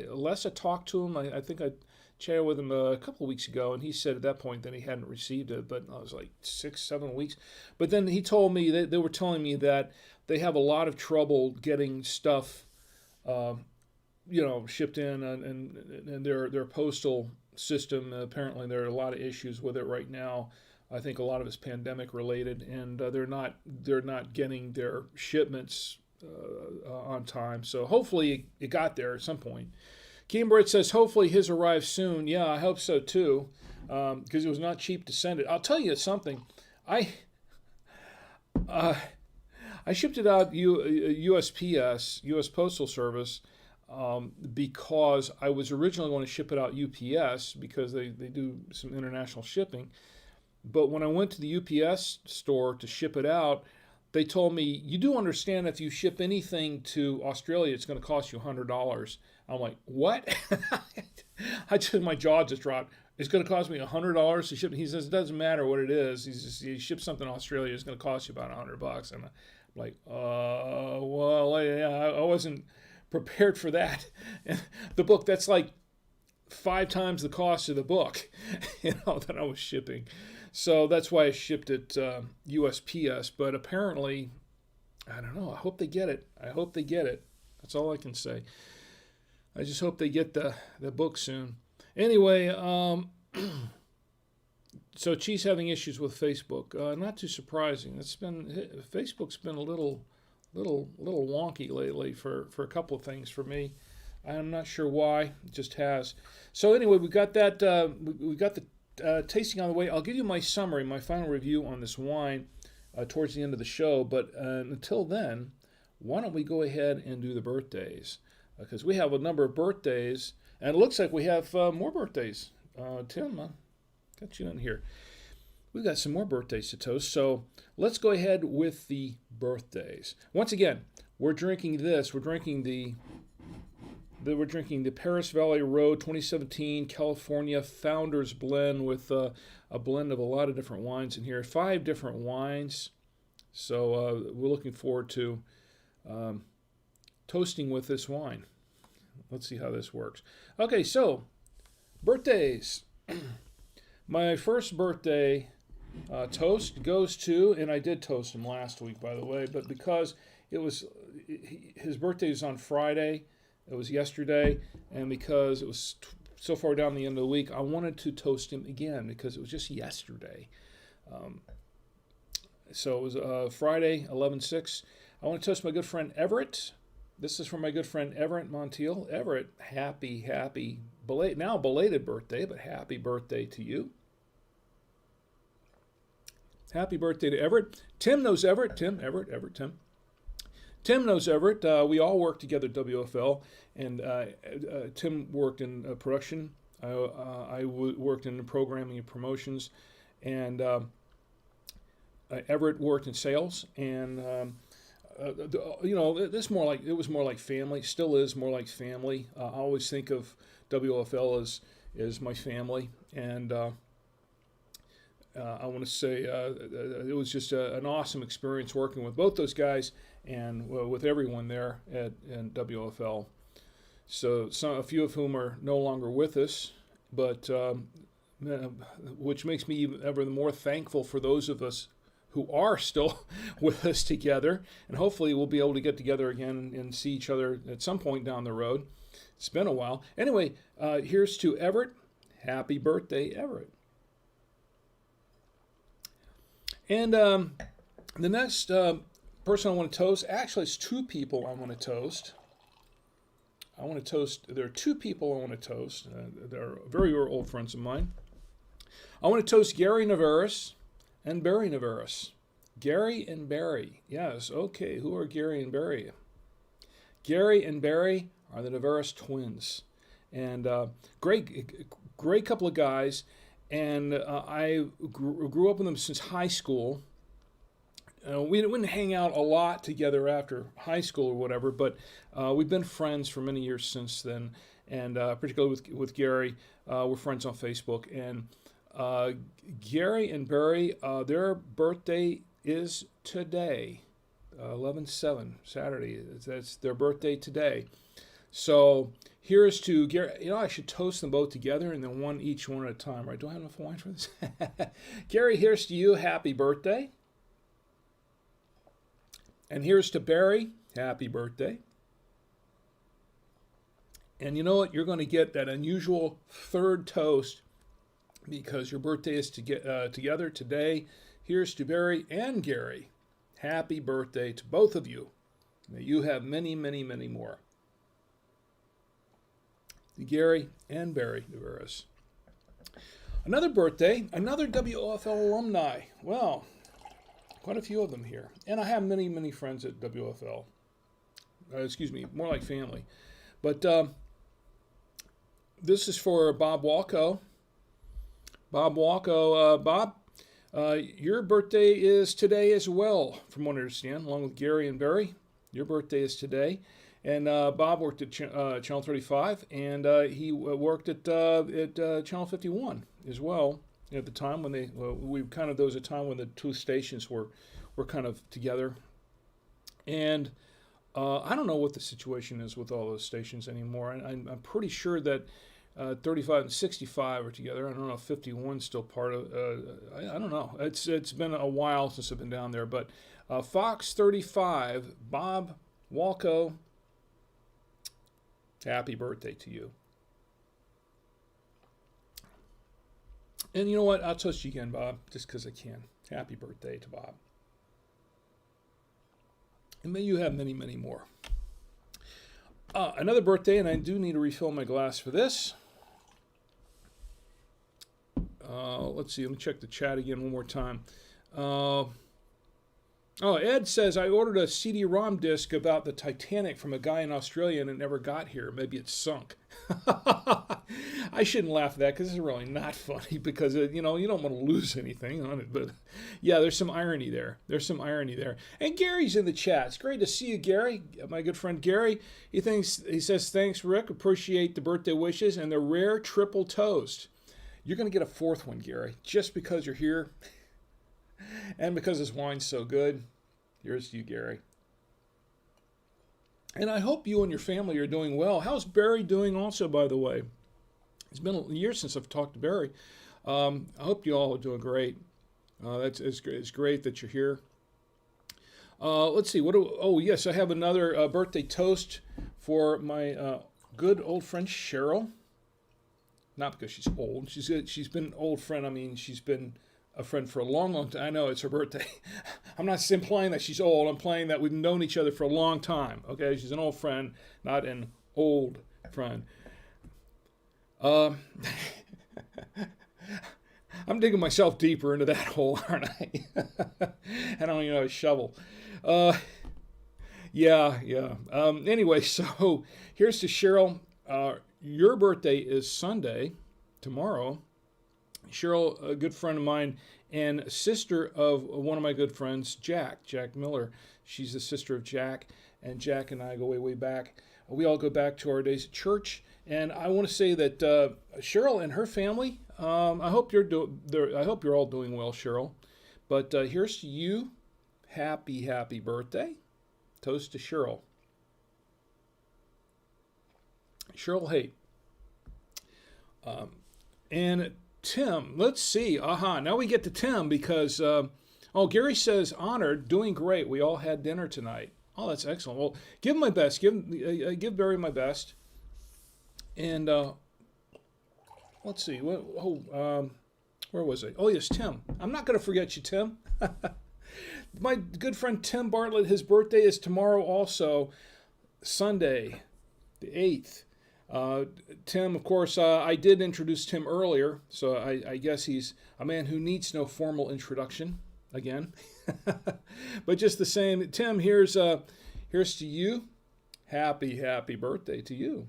talked to him, I think I chatted with him a couple of weeks ago, and he said at that point that he hadn't received it, but I was like 6-7 weeks. But then he told me that they were telling me that they have a lot of trouble getting stuff, shipped in, and their postal system. Apparently, there are a lot of issues with it right now. I think a lot of it's pandemic related, and they're not getting their shipments on time. So hopefully it got there at some point. Kimbrett says hopefully his arrives soon. Yeah, I hope so too, because it was not cheap to send it. I'll tell you something. I shipped it out USPS, U.S. Postal Service, because I was originally going to ship it out UPS because they do some international shipping. But when I went to the UPS store to ship it out, they told me, you do understand if you ship anything to Australia, it's going to cost you $100. I'm like, what? My jaw just dropped. It's going to cost me $100 to ship. He says, it doesn't matter what it is. You ship something to Australia, it's going to cost you about $100. And I'm like, I wasn't prepared for that. And the book, that's like 5 times the cost of the book, that I was shipping. So that's why I shipped it USPS. But apparently, I don't know. I hope they get it. That's all I can say. I just hope they get the book soon. Anyway, so Chi's having issues with Facebook. Not too surprising. Facebook's been a little wonky lately for a couple of things for me. I'm not sure why. It just has. So anyway, we got that. We got the tasting on the way. I'll give you my summary, my final review on this wine towards the end of the show. But until then, why don't we go ahead and do the birthdays? Because we have a number of birthdays, and it looks like we have more birthdays. Tim, got you in here. We've got some more birthdays to toast, so let's go ahead with the birthdays. Once again, we're drinking this. We're drinking the Paris Valley Road 2017 California Founders Blend with a blend of a lot of different wines in here. 5 different wines. So we're looking forward to toasting with this wine. Let's see how this works. Okay, so birthdays. My first birthday toast goes to, and I did toast him last week, by the way, but because his birthday was on Friday, it was yesterday, and because it was so far down the end of the week, I wanted to toast him again because it was just yesterday. So it was Friday, 11/6. I want to toast my good friend Everett. This is from my good friend Everett Montiel. Everett, happy belated birthday, but happy birthday to you. Happy birthday to Everett. Tim knows Everett. Tim knows Everett. We all worked together at WFL, and Tim worked in production. I worked in programming and promotions, and Everett worked in sales. And it was more like family. Still is more like family. I always think of WFL as my family, and I want to say it was just an awesome experience working with both those guys and with everyone there at WFL. So a few of whom are no longer with us, but which makes me ever the more thankful for those of us who are still with us together. And hopefully we'll be able to get together again and see each other at some point down the road. It's been a while. Anyway, here's to Everett. Happy birthday, Everett. And the next person I want to toast, actually it's two people I want to toast. There are two people I want to toast. They're very old friends of mine. I want to toast Gary Navarez and Barry Navarez. Gary and Barry. Yes, okay. Who are Gary and Barry? Gary and Barry are the Navarez twins. And great couple of guys. And I grew up with them since high school. We wouldn't hang out a lot together after high school or whatever, but we've been friends for many years since then. And particularly with Gary, we're friends on Facebook. And Gary and Barry, their birthday is today, 11/7, Saturday. That's their birthday today. So here's to Gary. I should toast them both together and then each one at a time, right? Do I have enough wine for this? Gary, here's to you. Happy birthday. And here's to Barry. Happy birthday. And you know what? You're going to get that unusual third toast because your birthday is together today. Here's to Barry and Gary. Happy birthday to both of you. May you have many, many, many more. Gary and Barry Navarez. Another birthday, another WOFL alumni. Well, quite a few of them here. And I have many, many friends at WFL. More like family. But this is for Bob Walco. Bob Walco, Bob, your birthday is today as well, from what I understand, along with Gary and Barry. Your birthday is today. And Bob worked at Channel 35, and he worked at Channel 51 as well. At the time when there was a time when the two stations were kind of together. And I don't know what the situation is with all those stations anymore. I'm pretty sure that 35 and 65 are together. I don't know if 51 is still part of. I don't know. It's been a while since I've been down there. But Fox 35, Bob Walco. Happy birthday to you. And you know what? I'll toast you again, Bob, just because I can. Happy birthday to Bob. And may you have many, many more. Another birthday, and I do need to refill my glass for this. Let's see. Let me check the chat again one more time. Ed says, I ordered a CD-ROM disc about the Titanic from a guy in Australia and it never got here. Maybe it's sunk. I shouldn't laugh at that because it's really not funny because, you don't want to lose anything on it. But, yeah, there's some irony there. And Gary's in the chat. It's great to see you, Gary, my good friend Gary. He says, thanks, Rick. Appreciate the birthday wishes and the rare triple toast. You're going to get a fourth one, Gary, just because you're here. And because this wine's so good, here's to you, Gary. And I hope you and your family are doing well. How's Barry doing also, by the way? It's been a year since I've talked to Barry. I hope you all are doing great. It's great that you're here. Let's see. Yes, I have another birthday toast for my good old friend Cheryl. Not because she's old. She's been an old friend. I mean, she's been a friend for a long, long time. I know it's her birthday. I'm not implying that she's old. I'm implying that we've known each other for a long time. Okay, she's an old friend, not an old friend. I'm digging myself deeper into that hole, aren't I? I don't even have a shovel. Yeah. Anyway, so here's to Cheryl. Your birthday is Sunday, tomorrow. Cheryl, a good friend of mine, and sister of one of my good friends, Jack Miller. She's the sister of Jack, and Jack and I go way, way back. We all go back to our days at church, and I want to say that Cheryl and her family. I hope you're all doing well, Cheryl. But here's to you. Happy birthday. Toast to Cheryl. Cheryl Haight. And Tim, let's see. Now we get to Tim because, Gary says, honored, doing great. We all had dinner tonight. Oh, that's excellent. Well, give him my best. Give Barry my best. And let's see. Where was I? Oh, yes, Tim. I'm not going to forget you, Tim. My good friend Tim Bartlett, his birthday is tomorrow also, Sunday, the 8th. Tim, of course, I did introduce Tim earlier, so I guess he's a man who needs no formal introduction again. But just the same, Tim, here's to you. Happy birthday to you.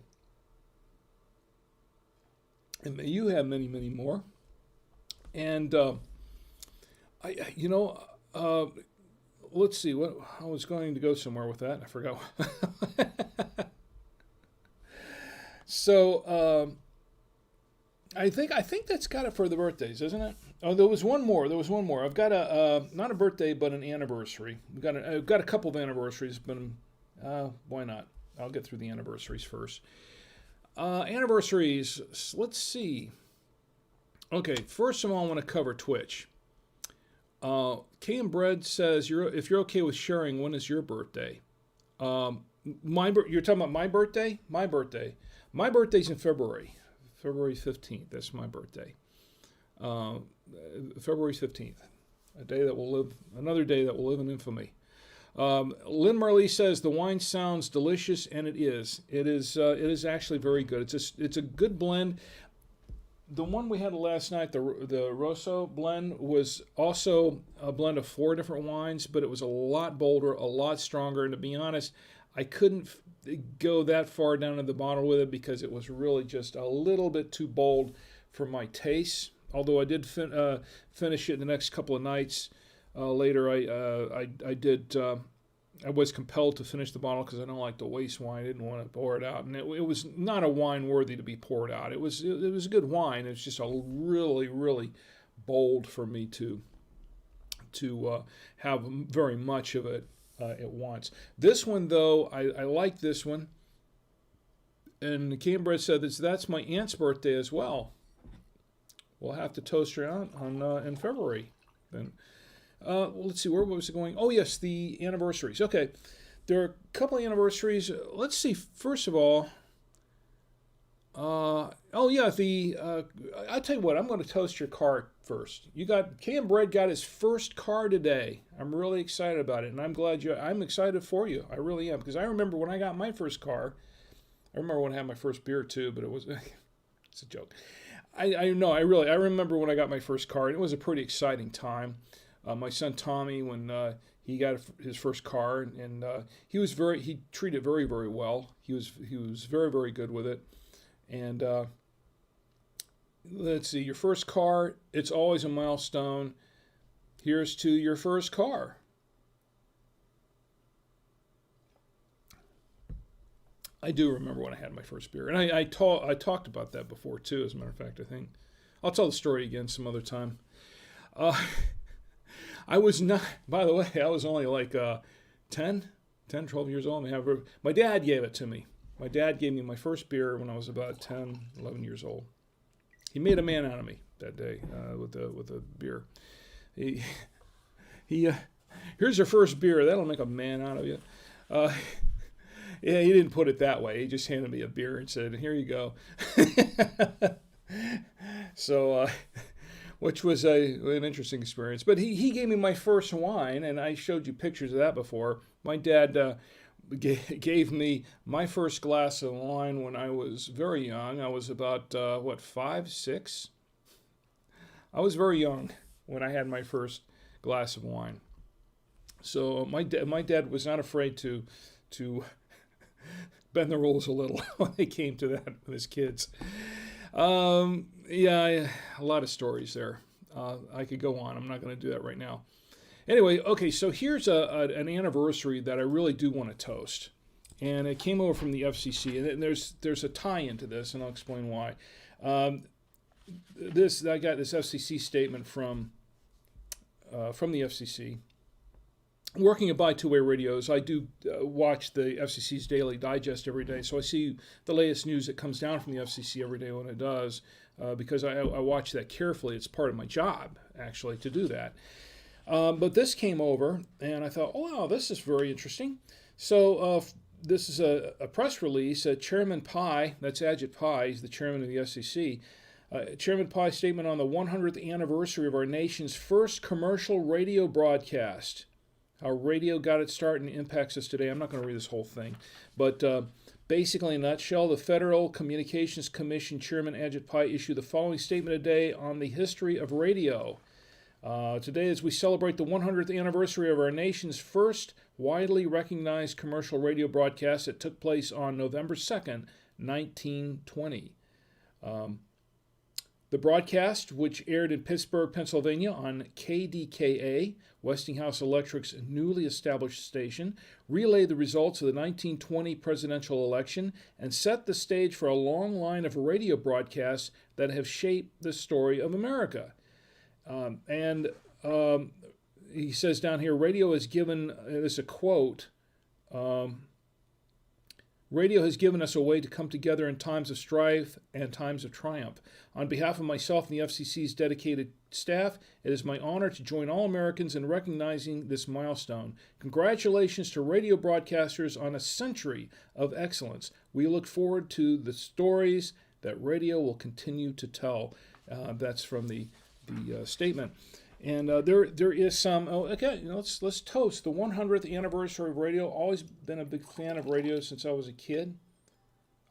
And may you have many, many more. And, let's see, what I was going to go somewhere with that. I forgot. So I think that's got it for the birthdays, isn't it? Oh, there was one more. I've got not a birthday, but an anniversary. I've got a couple of anniversaries, but why not? I'll get through the anniversaries first. Anniversaries. Let's see. Okay, first of all, I want to cover Twitch. K and Bread says, if you're okay with sharing, when is your birthday? You're talking about my birthday? My birthday. My birthday's in February 15th. That's my birthday. February 15th. Another day that will live in infamy. Lynn Marley says, the wine sounds delicious, and it is. It is actually very good. It's a good blend. The one we had last night, the Rosso blend, was also a blend of 4 different wines, but it was a lot bolder, a lot stronger, and to be honest, I couldn't go that far down in the bottle with it because it was really just a little bit too bold for my taste. Although I did finish it the next couple of nights later, I was compelled to finish the bottle because I don't like to waste wine. I didn't want to pour it out, and it was not a wine worthy to be poured out. It was a good wine. It was just a really, really bold for me to have very much of it at once. This one, though, I like this one. And Cambridge said that's my aunt's birthday as well. We'll have to toast her out in February. Then, let's see, where was it going? Oh yes, the anniversaries. Okay, there are a couple of anniversaries. Let's see. First of all, I'll tell you what. I'm going to toast your car first. Cam Bread got his first car today. I'm really excited about it, and I'm excited for you. I really am, because I remember when I got my first car. I remember when I had my first beer too, but it was it's a joke. I remember when I got my first car, and it was a pretty exciting time. My son Tommy, when he got his first car, and he treated it very, very well. He was very, very good with it. And let's see, your first car, it's always a milestone. Here's to your first car. I do remember when I had my first beer, and I talked about that before too. As a matter of fact, I think I'll tell the story again some other time. I was not, by the way, I was only like 10, 12 years old. My dad gave it to me. My dad gave me my first beer when I was about 10, 11 years old. He made a man out of me that day with a beer. Here's your first beer. That'll make a man out of you. Yeah, he didn't put it that way. He just handed me a beer and said, "Here you go." So, which was an interesting experience. But he gave me my first wine, and I showed you pictures of that before. My dad gave me my first glass of wine when I was very young. I was about, 5, 6? I was very young when I had my first glass of wine. So my dad was not afraid to bend the rules a little when it came to that with his kids. A lot of stories there. I could go on. I'm not going to do that right now. Anyway, okay, so here's an anniversary that I really do want to toast. And it came over from the FCC. And there's a tie-in to this, and I'll explain why. I got this FCC statement from the FCC. working at Buy Two-Way Radios, I do watch the FCC's Daily Digest every day, so I see the latest news that comes down from the FCC every day when it does, because I watch that carefully. It's part of my job, actually, to do that. But this came over, and I thought, oh, wow, this is very interesting. So this is a press release. Chairman Pai, that's Ajit Pai, he's the chairman of the SEC, Chairman Pai's statement on the 100th anniversary of our nation's first commercial radio broadcast. How radio got its start and impacts us today. I'm not going to read this whole thing, but basically, in a nutshell, the Federal Communications Commission Chairman Ajit Pai issued the following statement today on the history of radio. Today, as we celebrate the 100th anniversary of our nation's first widely recognized commercial radio broadcast that took place on November 2nd, 1920. The broadcast, which aired in Pittsburgh, Pennsylvania on KDKA, Westinghouse Electric's newly established station, relayed the results of the 1920 presidential election and set the stage for a long line of radio broadcasts that have shaped the story of America. He says down here, radio has given, this is a quote, radio has given us a way to come together in times of strife and times of triumph. On behalf of myself and the FCC's dedicated staff, it is my honor to join all Americans in recognizing this milestone. Congratulations to radio broadcasters on a century of excellence. We look forward to the stories that radio will continue to tell. That's from the statement. And there is some, let's toast the 100th anniversary of radio. Always been a big fan of radio since I was a kid.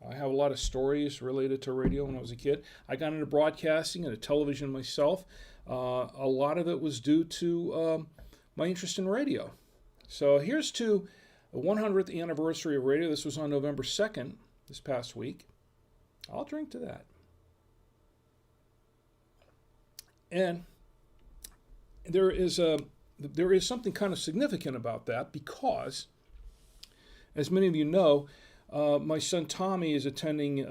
I have a lot of stories related to radio when I was a kid. I got into broadcasting and television myself. A lot of it was due to my interest in radio. So here's to the 100th anniversary of radio. This was on November 2nd, this past week. I'll drink to that. And there is something kind of significant about that because, as many of you know, my son Tommy is attending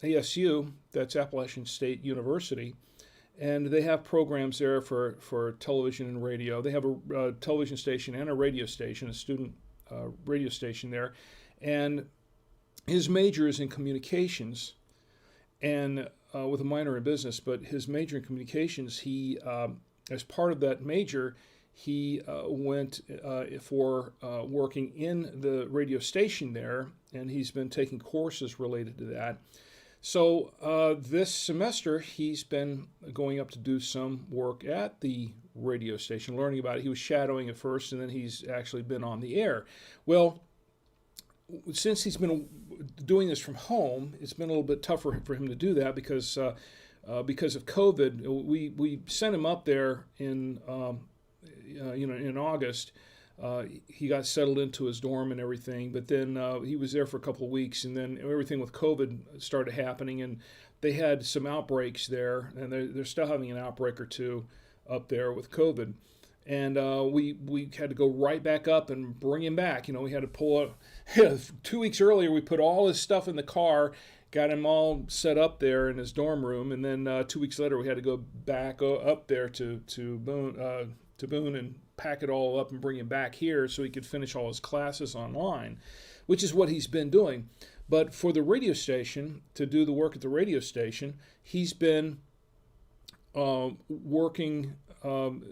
ASU, that's Appalachian State University, and they have programs there for television and radio. They have a television station and a radio station, a student radio station there, and his major is in communications, and with a minor in business. But his major in communications, he as part of that major, he went for working in the radio station there, and he's been taking courses related to that. So this semester, he's been going up to do some work at the radio station, learning about it. He was shadowing at first, and then he's actually been on the air. Well, since he's been doing this from home, it's been a little bit tougher for him to do that because of COVID. We sent him up there in August. He got settled into his dorm and everything, but then he was there for a couple of weeks, and then everything with COVID started happening, and they had some outbreaks there, and they're still having an outbreak or two up there with COVID. And we had to go right back up and bring him back. We had to pull up. 2 weeks earlier, we put all his stuff in the car, got him all set up there in his dorm room, and then 2 weeks later, we had to go back up there to Boone and pack it all up and bring him back here so he could finish all his classes online, which is what he's been doing. But for the radio station, to do the work at the radio station, he's been working.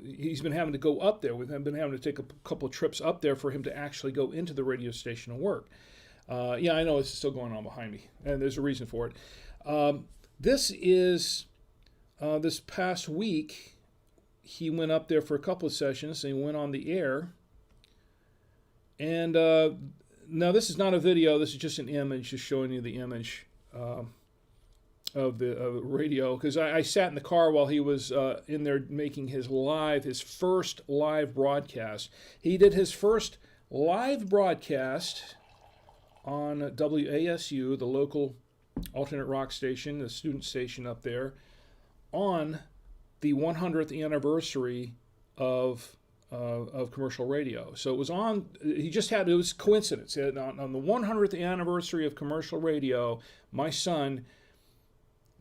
He's been having to go up there. We've been having to take a couple of trips up there for him to actually go into the radio station and work. Yeah, I know it's still going on behind me, and there's a reason for it. This past week, he went up there for a couple of sessions, and he went on the air. And now this is not a video. This is just an image, just showing you the image of the radio, because I sat in the car while he was in there making his first live broadcast. He did his first live broadcast on WASU, the local alternate rock station, the student station up there, on the 100th anniversary of commercial radio. So it was on, it was coincidence. On the 100th anniversary of commercial radio, my son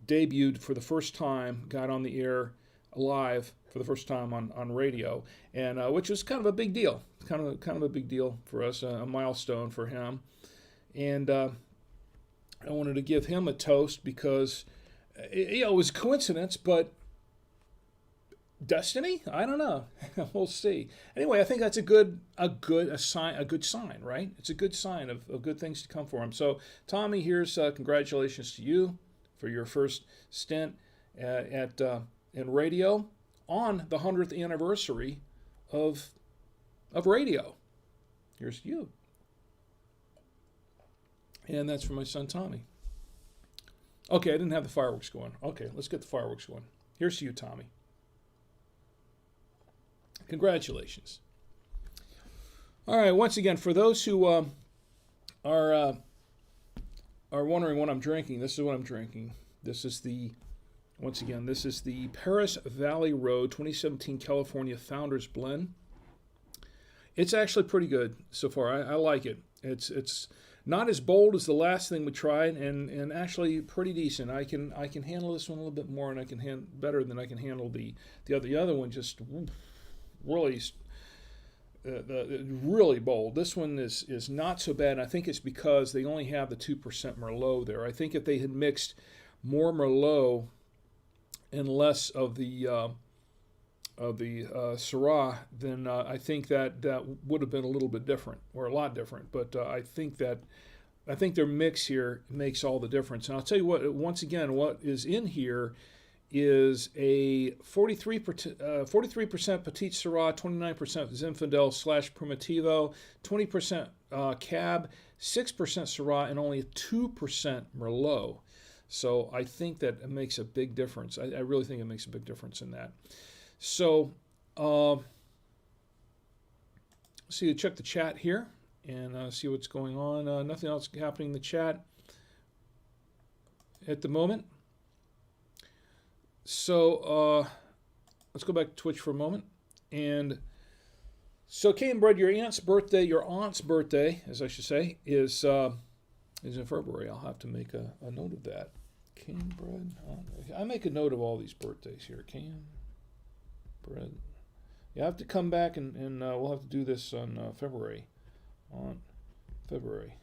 debuted for the first time, got on the air live for the first time on radio, and which was kind of a big deal, kind of a big deal for us, a milestone for him. And I wanted to give him a toast because it was a coincidence, but destiny? I don't know. We'll see. Anyway, I think that's a good sign, right? It's a good sign of good things to come for him. So, Tommy, here's congratulations to you for your first stint in radio on the 100th anniversary of radio. Here's to you. And that's for my son Tommy. Okay, I didn't have the fireworks going. Okay, let's get the fireworks going. Here's to you, Tommy. Congratulations. All right, once again, for those who are wondering what I'm drinking, this is what I'm drinking. This is the Paris Valley Road 2017 California Founders Blend. It's actually pretty good so far. I like it. It's not as bold as the last thing we tried, and actually pretty decent. I can handle this one a little bit more, and I can better than I can handle the other one. Just really really bold. This one is not so bad, and I think it's because they only have the 2% Merlot there. I think if they had mixed more Merlot and less of the Syrah, then I think that would have been a little bit different, or a lot different. But I think their mix here makes all the difference. And I'll tell you what, once again, what is in here is a 43% Petite Syrah, 29% Zinfandel / Primitivo, 20% Cab, 6% Syrah, and only 2% Merlot. So I think that makes a big difference. I really think it makes a big difference in that. So, see, check the chat here and see what's going on. Nothing else happening in the chat at the moment. So, let's go back to Twitch for a moment. And so, Kane Bread, your aunt's birthday, as I should say, is in February. I'll have to make a note of that. Kane Bread. I make a note of all these birthdays here. Kane Bread. You have to come back and we'll have to do this on February. On February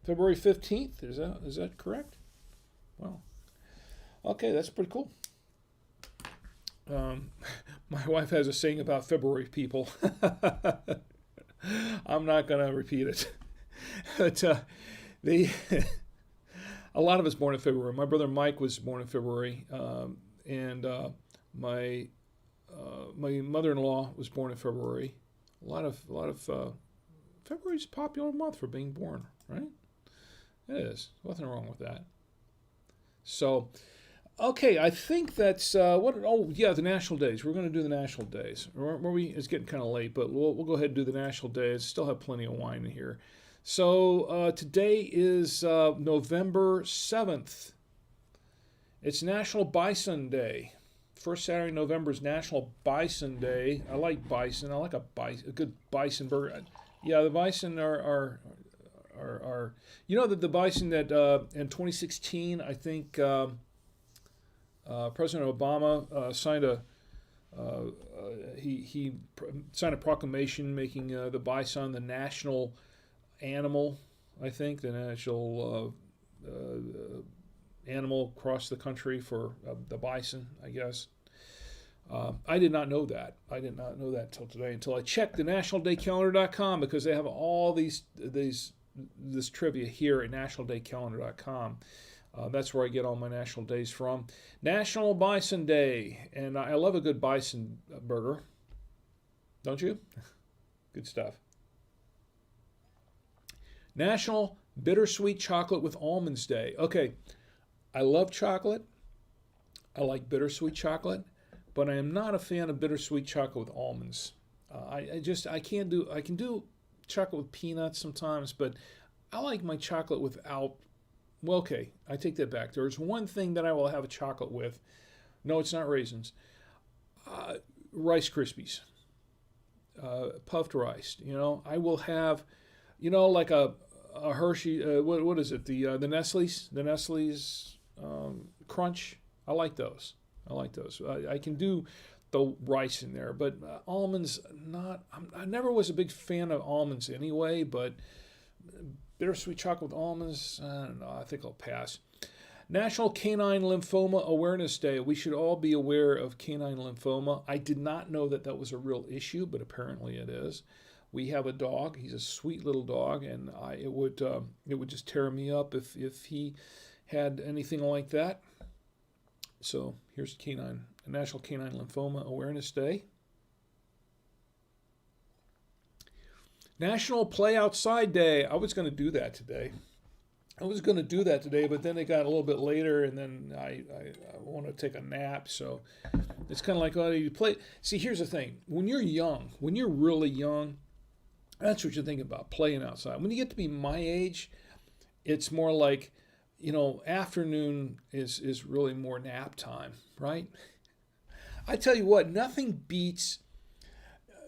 15th. Is that correct? Wow. Okay, that's pretty cool. My wife has a saying about February people. I'm not going to repeat it. But a lot of us born in February. My brother Mike was born in February, and my mother-in-law was born in February. A lot of February's a popular month for being born, right? It is. Nothing wrong with that. So, okay, I think that's the national days. We're going to do the national days. It's getting kind of late, but we'll go ahead and do the national days. Still have plenty of wine in here. So today is November 7th. It's National Bison Day. First Saturday in November is National Bison Day. I like bison. I like a good bison burger. Yeah, the bison are the bison that in 2016 I think President Obama signed he signed a proclamation making the bison the national animal. I think the national animal across the country for the bison, I guess. I did not know that. I did not know that until I checked the nationaldaycalendar.com, because they have all this trivia here at nationaldaycalendar.com. That's where I get all my national days from. National Bison Day, and I love a good bison burger. Don't you? Good stuff. National Bittersweet Chocolate with Almonds Day. Okay, I love chocolate. I like bittersweet chocolate, but I am not a fan of bittersweet chocolate with almonds. I can do chocolate with peanuts sometimes, but I like my chocolate without. Well, okay, I take that back. There's one thing that I will have a chocolate with. No, it's not raisins. Rice Krispies. Puffed rice. I will have, like a Hershey. What is it? The Nestle's Crunch. I like those. I like those. I can do the rice in there, but almonds, not. I never was a big fan of almonds anyway, but bittersweet chocolate with almonds, I don't know. I think I'll pass. National Canine Lymphoma Awareness Day. We should all be aware of canine lymphoma. I did not know that that was a real issue, but apparently it is. We have a dog. He's a sweet little dog, and it would just tear me up if he had anything like that. So here's National Canine Lymphoma Awareness Day. National Play Outside Day. I was going to do that today. But then it got a little bit later, and then I want to take a nap. So it's kind of like, oh, you play. See, here's the thing. When you're really young, that's what you think about, playing outside. When you get to be my age, it's more like, afternoon is really more nap time, right? I tell you what, nothing beats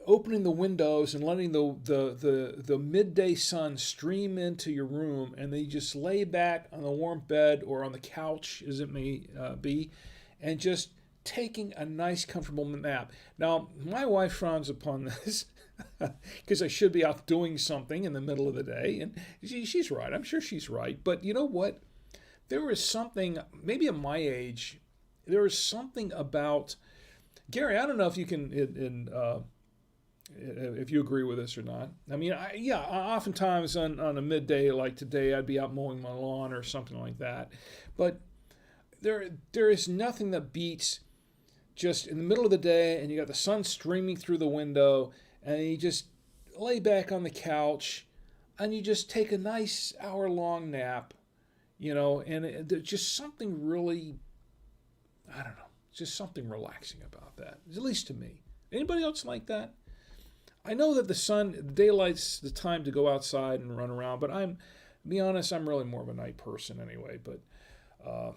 opening the windows and letting the midday sun stream into your room, and then you just lay back on the warm bed or on the couch, as it may be, and just taking a nice, comfortable nap. Now, my wife frowns upon this because I should be out doing something in the middle of the day, and she's right. I'm sure she's right. But you know what? There is something, maybe at my age, there is something about, Gary, I don't know if you can, if you agree with this or not. I mean, oftentimes on a midday like today, I'd be out mowing my lawn or something like that. But there is nothing that beats just in the middle of the day, and you got the sun streaming through the window, and you just lay back on the couch, and you just take a nice hour-long nap, and there's just something really, I don't know, just something relaxing about that, at least to me. Anybody else like that? I know that the daylight's the time to go outside and run around, but to be honest, I'm really more of a night person anyway. But I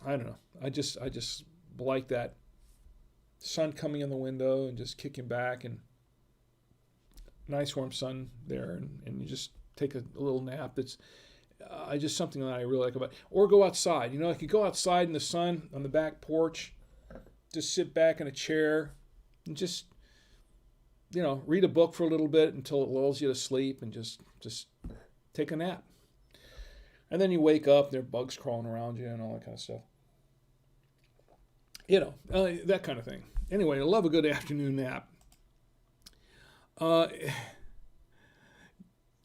don't know. I just like that sun coming in the window and just kicking back, and nice warm sun there, and you just take a little nap. That's just something that I really like about it. Or go outside. I could go outside in the sun on the back porch, just sit back in a chair and just read a book for a little bit until it lulls you to sleep, and just take a nap. And then you wake up, there are bugs crawling around you and all that kind of stuff. That kind of thing. Anyway, I love a good afternoon nap.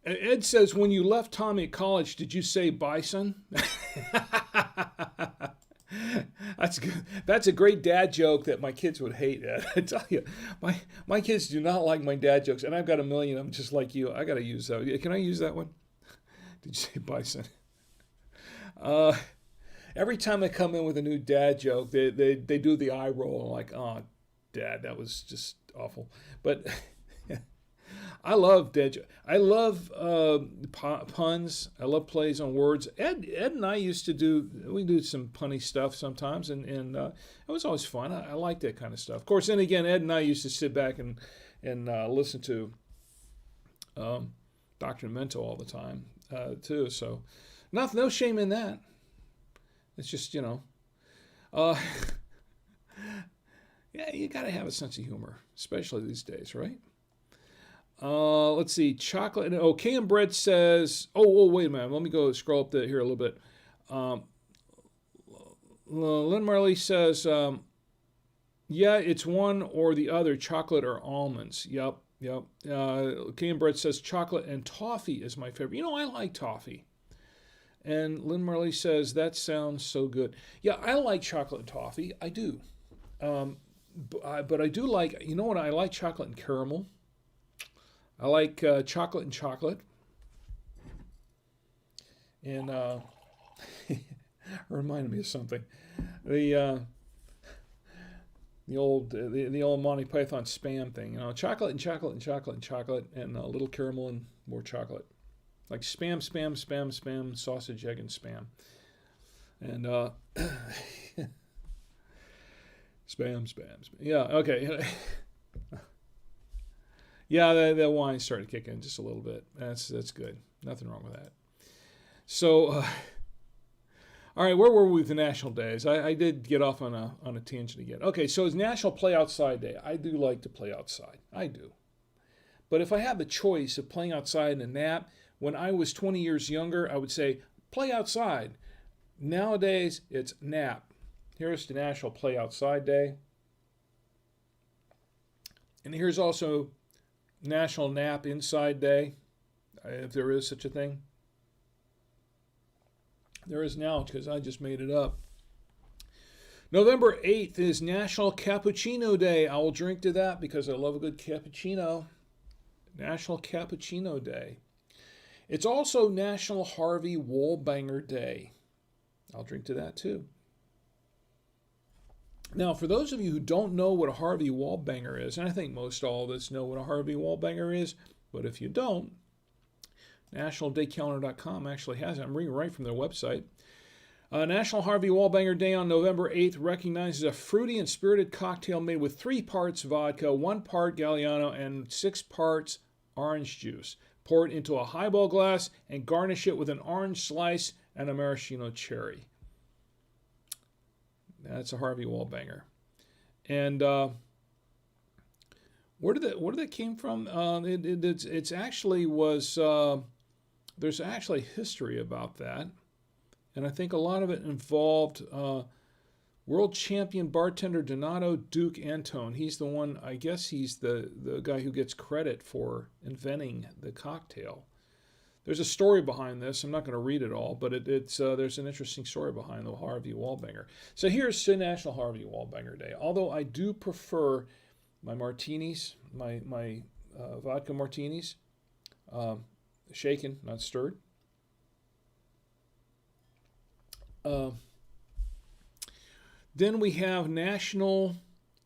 Ed says, when you left Tommy at college, did you say Bison? That's good. That's a great dad joke that my kids would hate, Ed. I tell you, my kids do not like my dad jokes, and I've got a million of them just like you. I got to use that. Can I use that one? Did you say Bison? Every time I come in with a new dad joke, they do the eye roll. I'm like, oh, Dad, that was just awful. But I love dad jokes. I love puns. I love plays on words. Ed and I used to do some punny stuff sometimes, and it was always fun. I like that kind of stuff. Of course, then again, Ed and I used to sit back and listen to Dr. Demento all the time too. So, no shame in that. It's just yeah, you got to have a sense of humor, especially these days, right? Let's see, chocolate. Oh, Cam Bread says, wait a minute. Let me go scroll up here a little bit. Lynn Marley says, yeah, it's one or the other, chocolate or almonds. Yep. Cam Bread says, chocolate and toffee is my favorite. I like toffee. And Lynn Marley says, that sounds so good. Yeah, I like chocolate and toffee. I do. But I do like, what? I like chocolate and caramel. I like chocolate and chocolate. And reminded me of something. The old Monty Python spam thing. Chocolate and chocolate and chocolate and chocolate, and a little caramel and more chocolate. Like spam, sausage, egg, and spam. And spam. Yeah, okay. Yeah, the wine started kicking just a little bit. That's good. Nothing wrong with that. So, All right, where were we with the national days? I did get off on a tangent again. Okay, so it's National Play Outside Day. I do like to play outside. I do. But if I had the choice of playing outside and a nap, when I was 20 years younger, I would say play outside. Nowadays, it's nap. Here's the National Play Outside Day. And here's also National Nap Inside Day, if there is such a thing. There is now, because I just made it up. November 8th is National Cappuccino Day. I will drink to that because I love a good cappuccino. National Cappuccino Day. It's also National Harvey Wallbanger Day. I'll drink to that too. Now, for those of you who don't know what a Harvey Wallbanger is, and I think most all of us know what a Harvey Wallbanger is, but if you don't, NationalDayCalendar.com actually has it. I'm reading right from their website. National Harvey Wallbanger Day on November 8th recognizes a fruity and spirited cocktail made with 3 parts vodka, 1 part Galliano, and 6 parts orange juice. Pour it into a highball glass and garnish it with an orange slice and a maraschino cherry. That's a Harvey Wallbanger. And where did that came from? It's actually was there's actually history about that, and I think a lot of it involved world champion bartender Donato Duke Antone. He's the one. I guess he's the guy who gets credit for inventing the cocktail. There's a story behind this. I'm not going to read it all, but there's an interesting story behind the Harvey Wallbanger. So here's the National Harvey Wallbanger Day. Although I do prefer my martinis, my vodka martinis, shaken, not stirred. Then we have National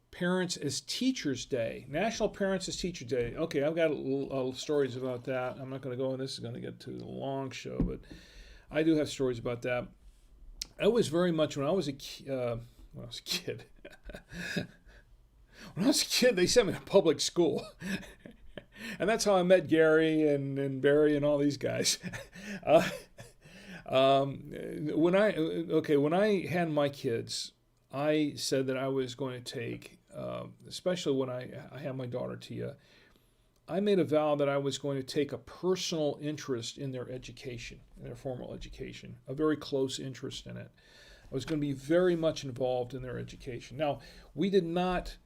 Parents as Teachers Day. National Parents as Teachers Day. Okay, I've got stories about that. I'm not going to go in. This is going to get to a long show, but I do have stories about that. I was very much when I was a kid. When I was a kid, they sent me to public school, and that's how I met Gary and Barry and all these guys. When I had my kids, I said that I was going to take, especially when I had my daughter Tia, I made a vow that I was going to take a personal interest in their education, in their formal education, a very close interest in it. I was going to be very much involved in their education. Now, we did not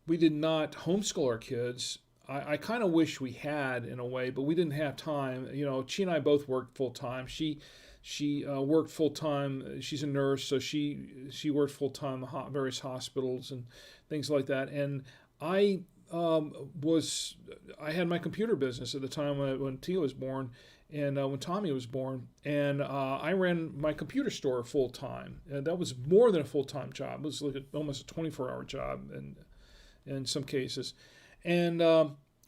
homeschool our kids. I kind of wish we had in a way, but we didn't have time. You know, she and I both worked full time. She worked full time. She's a nurse, so she worked full time at various hospitals and things like that. And I had my computer business at the time when Tia was born, and when Tommy was born, and I ran my computer store full time. And that was more than a full time job. It was like almost a 24-hour job, and in some cases. And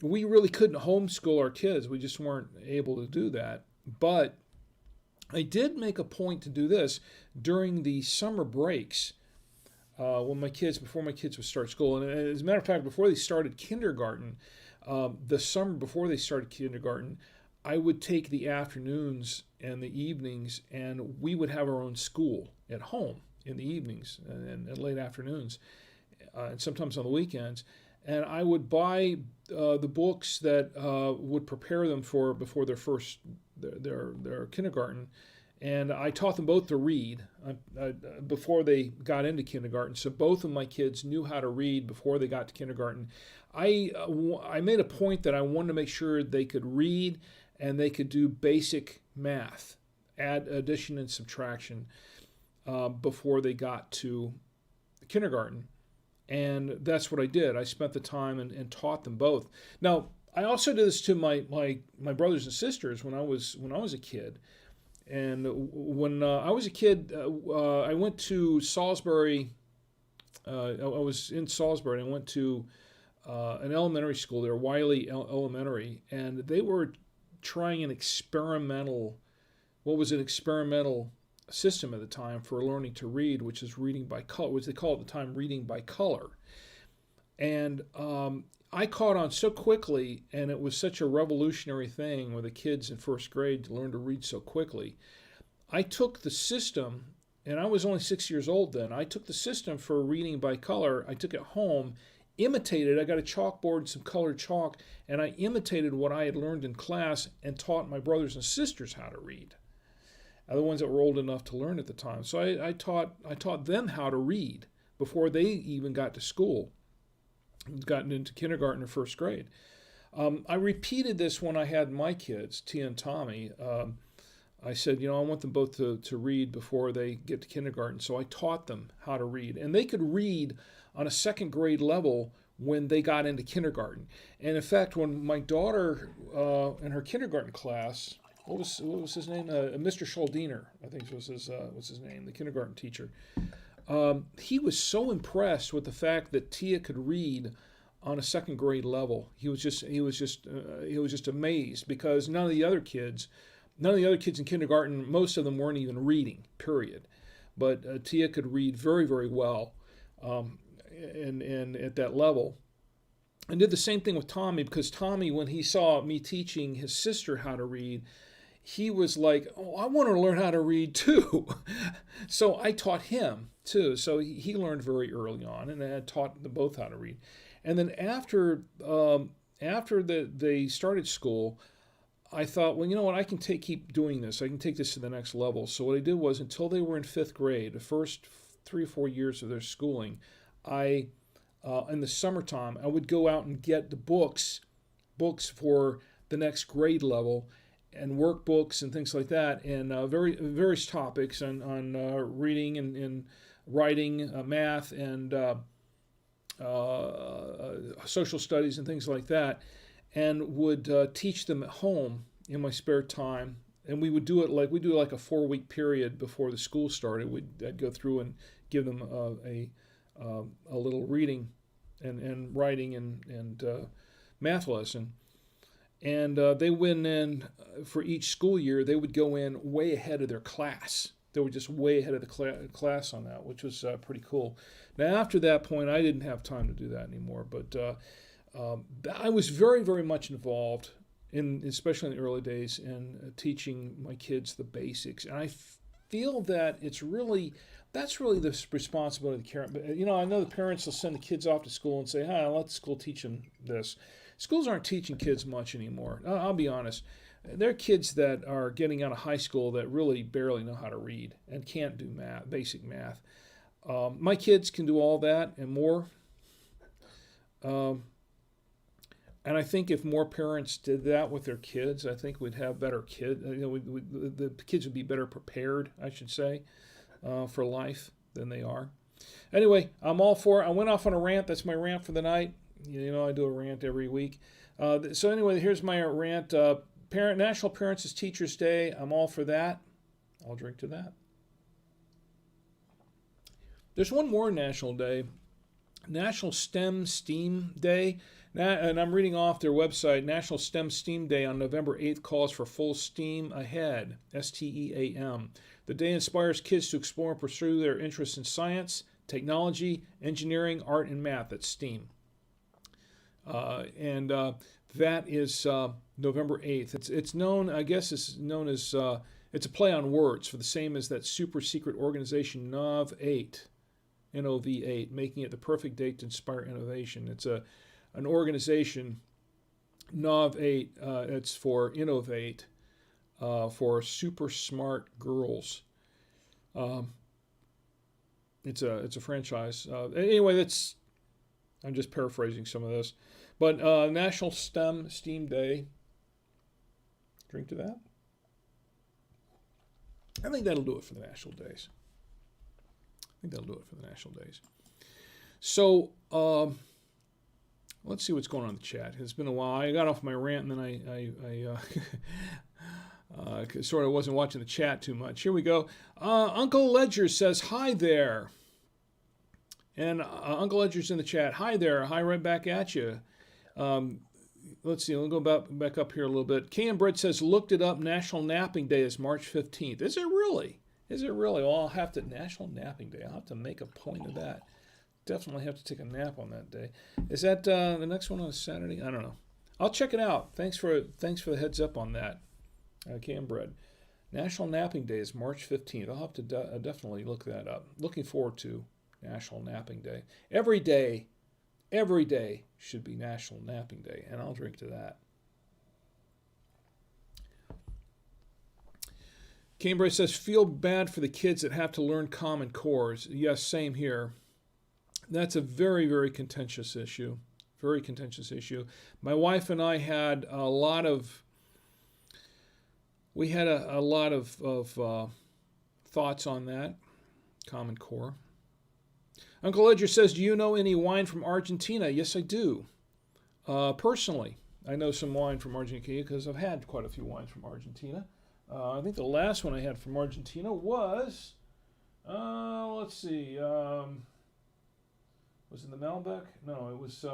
we really couldn't homeschool our kids. We just weren't able to do that. But I did make a point to do this during the summer breaks before my kids would start school. And as a matter of fact, before they started kindergarten, the summer before they started kindergarten, I would take the afternoons and the evenings, and we would have our own school at home in the evenings and late afternoons, and sometimes on the weekends. And I would buy the books that would prepare them before their kindergarten, and I taught them both to read before they got into kindergarten. So both of my kids knew how to read before they got to kindergarten. I made a point that I wanted to make sure they could read and they could do basic math, add, addition, and subtraction before they got to kindergarten. And that's what I did. I spent the time and taught them both. Now, I also did this to my brothers and sisters when I was a kid. And when I was a kid, I went to Salisbury. I was in Salisbury, and I went to an elementary school there, Wiley Elementary, and they were trying an experimental system at the time for learning to read, which is reading by color, which they call at the time reading by color. And I caught on so quickly, and it was such a revolutionary thing with the kids in first grade to learn to read so quickly. I took the system, and I was only 6 years old then. I took the system for reading by color. I took it home, imitated. I got a chalkboard and some colored chalk, and I imitated what I had learned in class and taught my brothers and sisters how to read. The ones that were old enough to learn at the time. So I taught them how to read before they even got to school, gotten into kindergarten or first grade. I repeated this when I had my kids, Tia and Tommy. I said, I want them both to read before they get to kindergarten. So I taught them how to read. And they could read on a second grade level when they got into kindergarten. And in fact, when my daughter in her kindergarten class, what was his name? Mr. Schaldiner, I think was his name, the kindergarten teacher. He was so impressed with the fact that Tia could read on a second grade level. He was just amazed, because none of the other kids in kindergarten, most of them weren't even reading, period. But Tia could read very, very well, and at that level. And did the same thing with Tommy, because Tommy, when he saw me teaching his sister how to read, he was like, oh, I want to learn how to read too. So I taught him too. So he learned very early on, and I taught them both how to read. And then after they started school, I thought, well, you know what, I can keep doing this. I can take this to the next level. So what I did was, until they were in fifth grade, the first 3 or 4 years of their schooling, in the summertime, I would go out and get the books for the next grade level, and workbooks and things like that, and various topics on reading and writing, math, and social studies and things like that, and would teach them at home in my spare time. And we would do it like a 4-week period before the school started. I'd go through and give them a little reading and writing and math lesson. And they went in for each school year. They would go in way ahead of their class. They were just way ahead of the class on that, which was pretty cool. Now, after that point, I didn't have time to do that anymore. But I was very, very much involved, especially in the early days, in teaching my kids the basics. And I feel that that's really the responsibility of the parent. But I know the parents will send the kids off to school and say, "Hi, I'll let the school teach them this." Schools aren't teaching kids much anymore. I'll be honest. There are kids that are getting out of high school that really barely know how to read and can't do basic math. My kids can do all that and more. And I think if more parents did that with their kids, I think we'd have better kids. The kids would be better prepared, I should say, for life than they are. Anyway, I'm all for it. I went off on a rant. That's my rant for the night. I do a rant every week. So anyway, here's my rant. National Parents is Teachers Day. I'm all for that. I'll drink to that. There's one more national day, National STEM Day. And I'm reading off their website. National STEM Day on November 8th calls for full steam ahead, STEAM. The day inspires kids to explore and pursue their interests in science, technology, engineering, art, and math. That's STEAM. And that is November 8th. It's known, I guess, it's a play on words for the same as that super secret organization NOV8, NOV8, making it the perfect date to inspire innovation. It's an organization, NOV8, it's for Innovate, for super smart girls. It's a franchise. Anyway, I'm just paraphrasing some of this. But National STEAM Day. Drink to that. I think that'll do it for the national days. So let's see what's going on in the chat. It's been a while. I got off my rant, and then I sort of wasn't watching the chat too much. Here we go. Uncle Ledger says, hi there. And Uncle Ledger's in the chat. Hi there. Hi right back at you. Let's see. We'll go back up here a little bit. Can Brett says, looked it up. National Napping Day is March 15th. Is it really? Well, I'll have to, National Napping Day. I'll have to make a point of that. Definitely have to take a nap on that day. Is that the next one on a Saturday? I don't know. I'll check it out. Thanks for the heads up on that, Cam Bread. National Napping Day is March 15th. I'll have to definitely look that up. Looking forward to National Napping Day. Every day should be National Napping Day, and I'll drink to that. Cambridge says, feel bad for the kids that have to learn Common Cores. Yes, same here. That's a very, very contentious issue. Very contentious issue. My wife and I had a lot of thoughts on that, Common Core. Uncle Ledger says, do you know any wine from Argentina? Yes, I do. Personally, I know some wine from Argentina because I've had quite a few wines from Argentina. I think the last one I had from Argentina was, let's see, was it the Malbec? No, it was,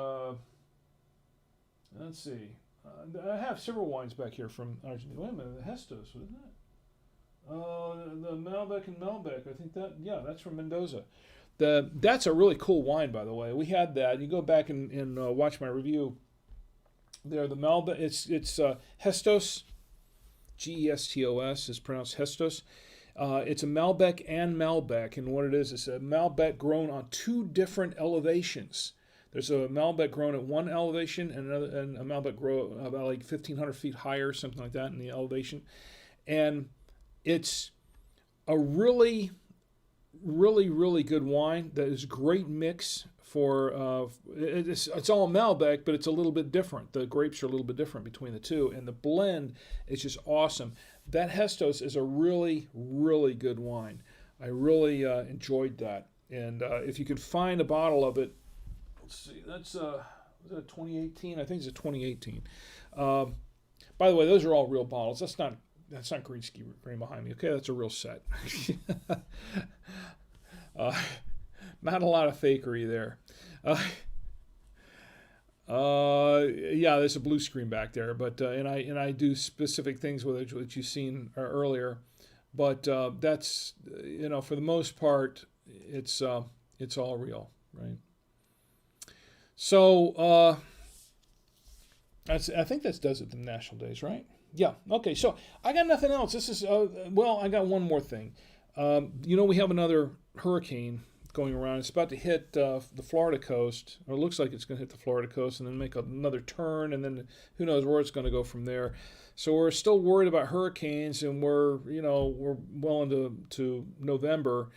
let's see. I have several wines back here from Argentina. Wait a minute, the Hestos, wasn't it? The Malbec and Malbec, I think that's from Mendoza. That's a really cool wine, by the way. We had that. You go back and watch my review there. The Malbec, it's Hestos, Gestos is pronounced Hestos. It's a Malbec and Malbec, and what it is, it's a Malbec grown on two different elevations. There's a Malbec grown at one elevation and a Malbec grown about like 1,500 feet higher, something like that in the elevation. And it's a really, really, really good wine that is a great mix for, it's all Malbec, but it's a little bit different. The grapes are a little bit different between the two, and the blend is just awesome. That Hestos is a really, really good wine. I really enjoyed that. And if you can find a bottle of it, let's see, that's was that 2018? I think it's a 2018. By the way, those are all real bottles. That's not green ski green behind me. Okay, that's a real set. Not a lot of fakery there. Yeah, there's a blue screen back there, but and I do specific things with it, which you've seen earlier. But that's for the most part, it's all real, right? So I think that does it for the national days, right? Yeah. Okay. So I got nothing else. This is I got one more thing. We have another hurricane going around. It's about to hit the Florida coast, or it looks like it's going to hit the Florida coast and then make another turn, and then who knows where it's going to go from there. So we're still worried about hurricanes, and we're well into November,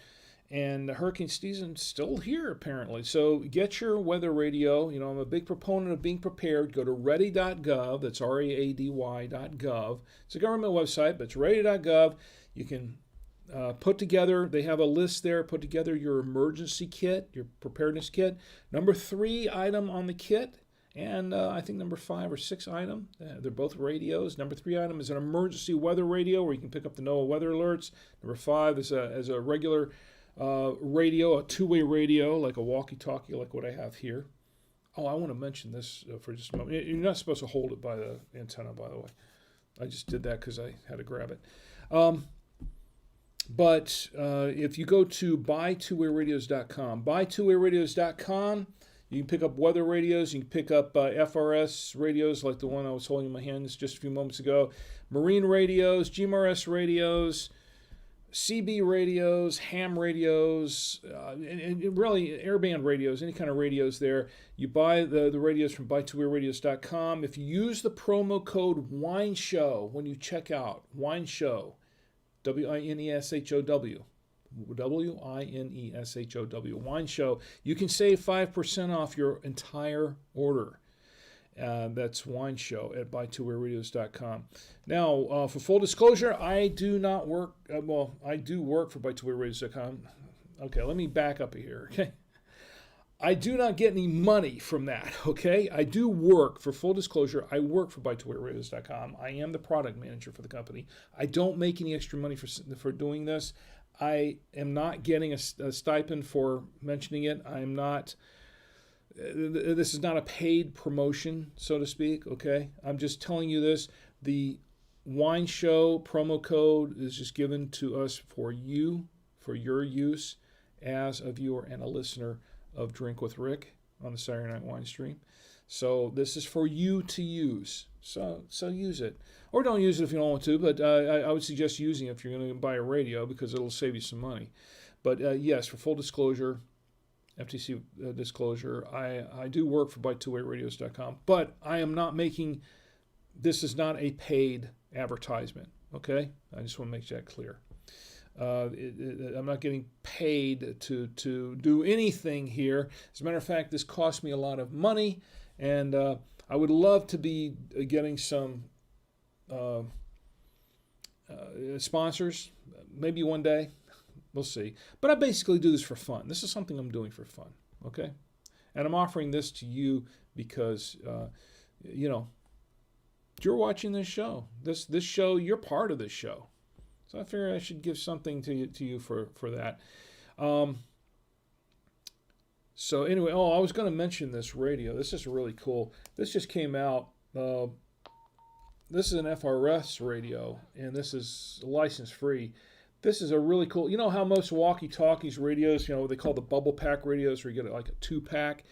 and the hurricane season's still here apparently. So get your weather radio. I'm a big proponent of being prepared. Go to ready.gov. That's ready.gov. It's a government website, but it's ready.gov. You can put together, they have a list there, put together your emergency kit, your preparedness kit. Number 3 item on the kit, and I think number 5 or 6 item, they're both radios. Number 3 item is an emergency weather radio where you can pick up the NOAA weather alerts. Number 5 is a regular radio, a two-way radio, like a walkie-talkie, like what I have here. Oh, I want to mention this for just a moment. You're not supposed to hold it by the antenna, by the way. I just did that because I had to grab it. But if you go to buytwowayradios.com, buytwowayradios.com, you can pick up weather radios. You can pick up FRS radios like the one I was holding in my hands just a few moments ago, marine radios, GMRS radios, CB radios, ham radios, and really airband radios, any kind of radios there. You buy the radios from buytwowayradios.com. If you use the promo code WINESHOW when you check out, WINESHOW, WINESHOW, WINESHOW, Wine Show, you can save 5% off your entire order. That's Wine Show at buytwowayradios.com. Now, for full disclosure, I do not work, I do work for buytwowayradios.com. Okay, let me back up here, okay? I do not get any money from that, okay? I do work, for full disclosure, I work for buytwowayradios.com. I am the product manager for the company. I don't make any extra money for doing this. I am not getting a stipend for mentioning it. I'm not, this is not a paid promotion, so to speak, okay? I'm just telling you this. The Wine Show promo code is just given to us for you, for your use as a viewer and a listener of Drink with Rick on the Saturday Night Wine Stream. So this is for you to use. So use it. Or don't use it if you don't want to, but I would suggest using it if you're going to buy a radio because it'll save you some money. But yes, for full disclosure, FTC disclosure, I do work for by2wayradios.com, but I am not making, this is not a paid advertisement, okay? I just want to make that clear. I'm not getting paid to do anything here. As a matter of fact, this cost me a lot of money, and I would love to be getting some sponsors, maybe one day. We'll see. But I basically do this for fun. This is something I'm doing for fun, okay? And I'm offering this to you because, you're watching this show. This show, you're part of this show. So I figure I should give something to you for that. So anyway, I was going to mention this radio. This is really cool. This just came out. This is an FRS radio, and this is license free. This is a really cool, you know how most walkie-talkies radios, they call the bubble pack radios where you get like a 2-pack.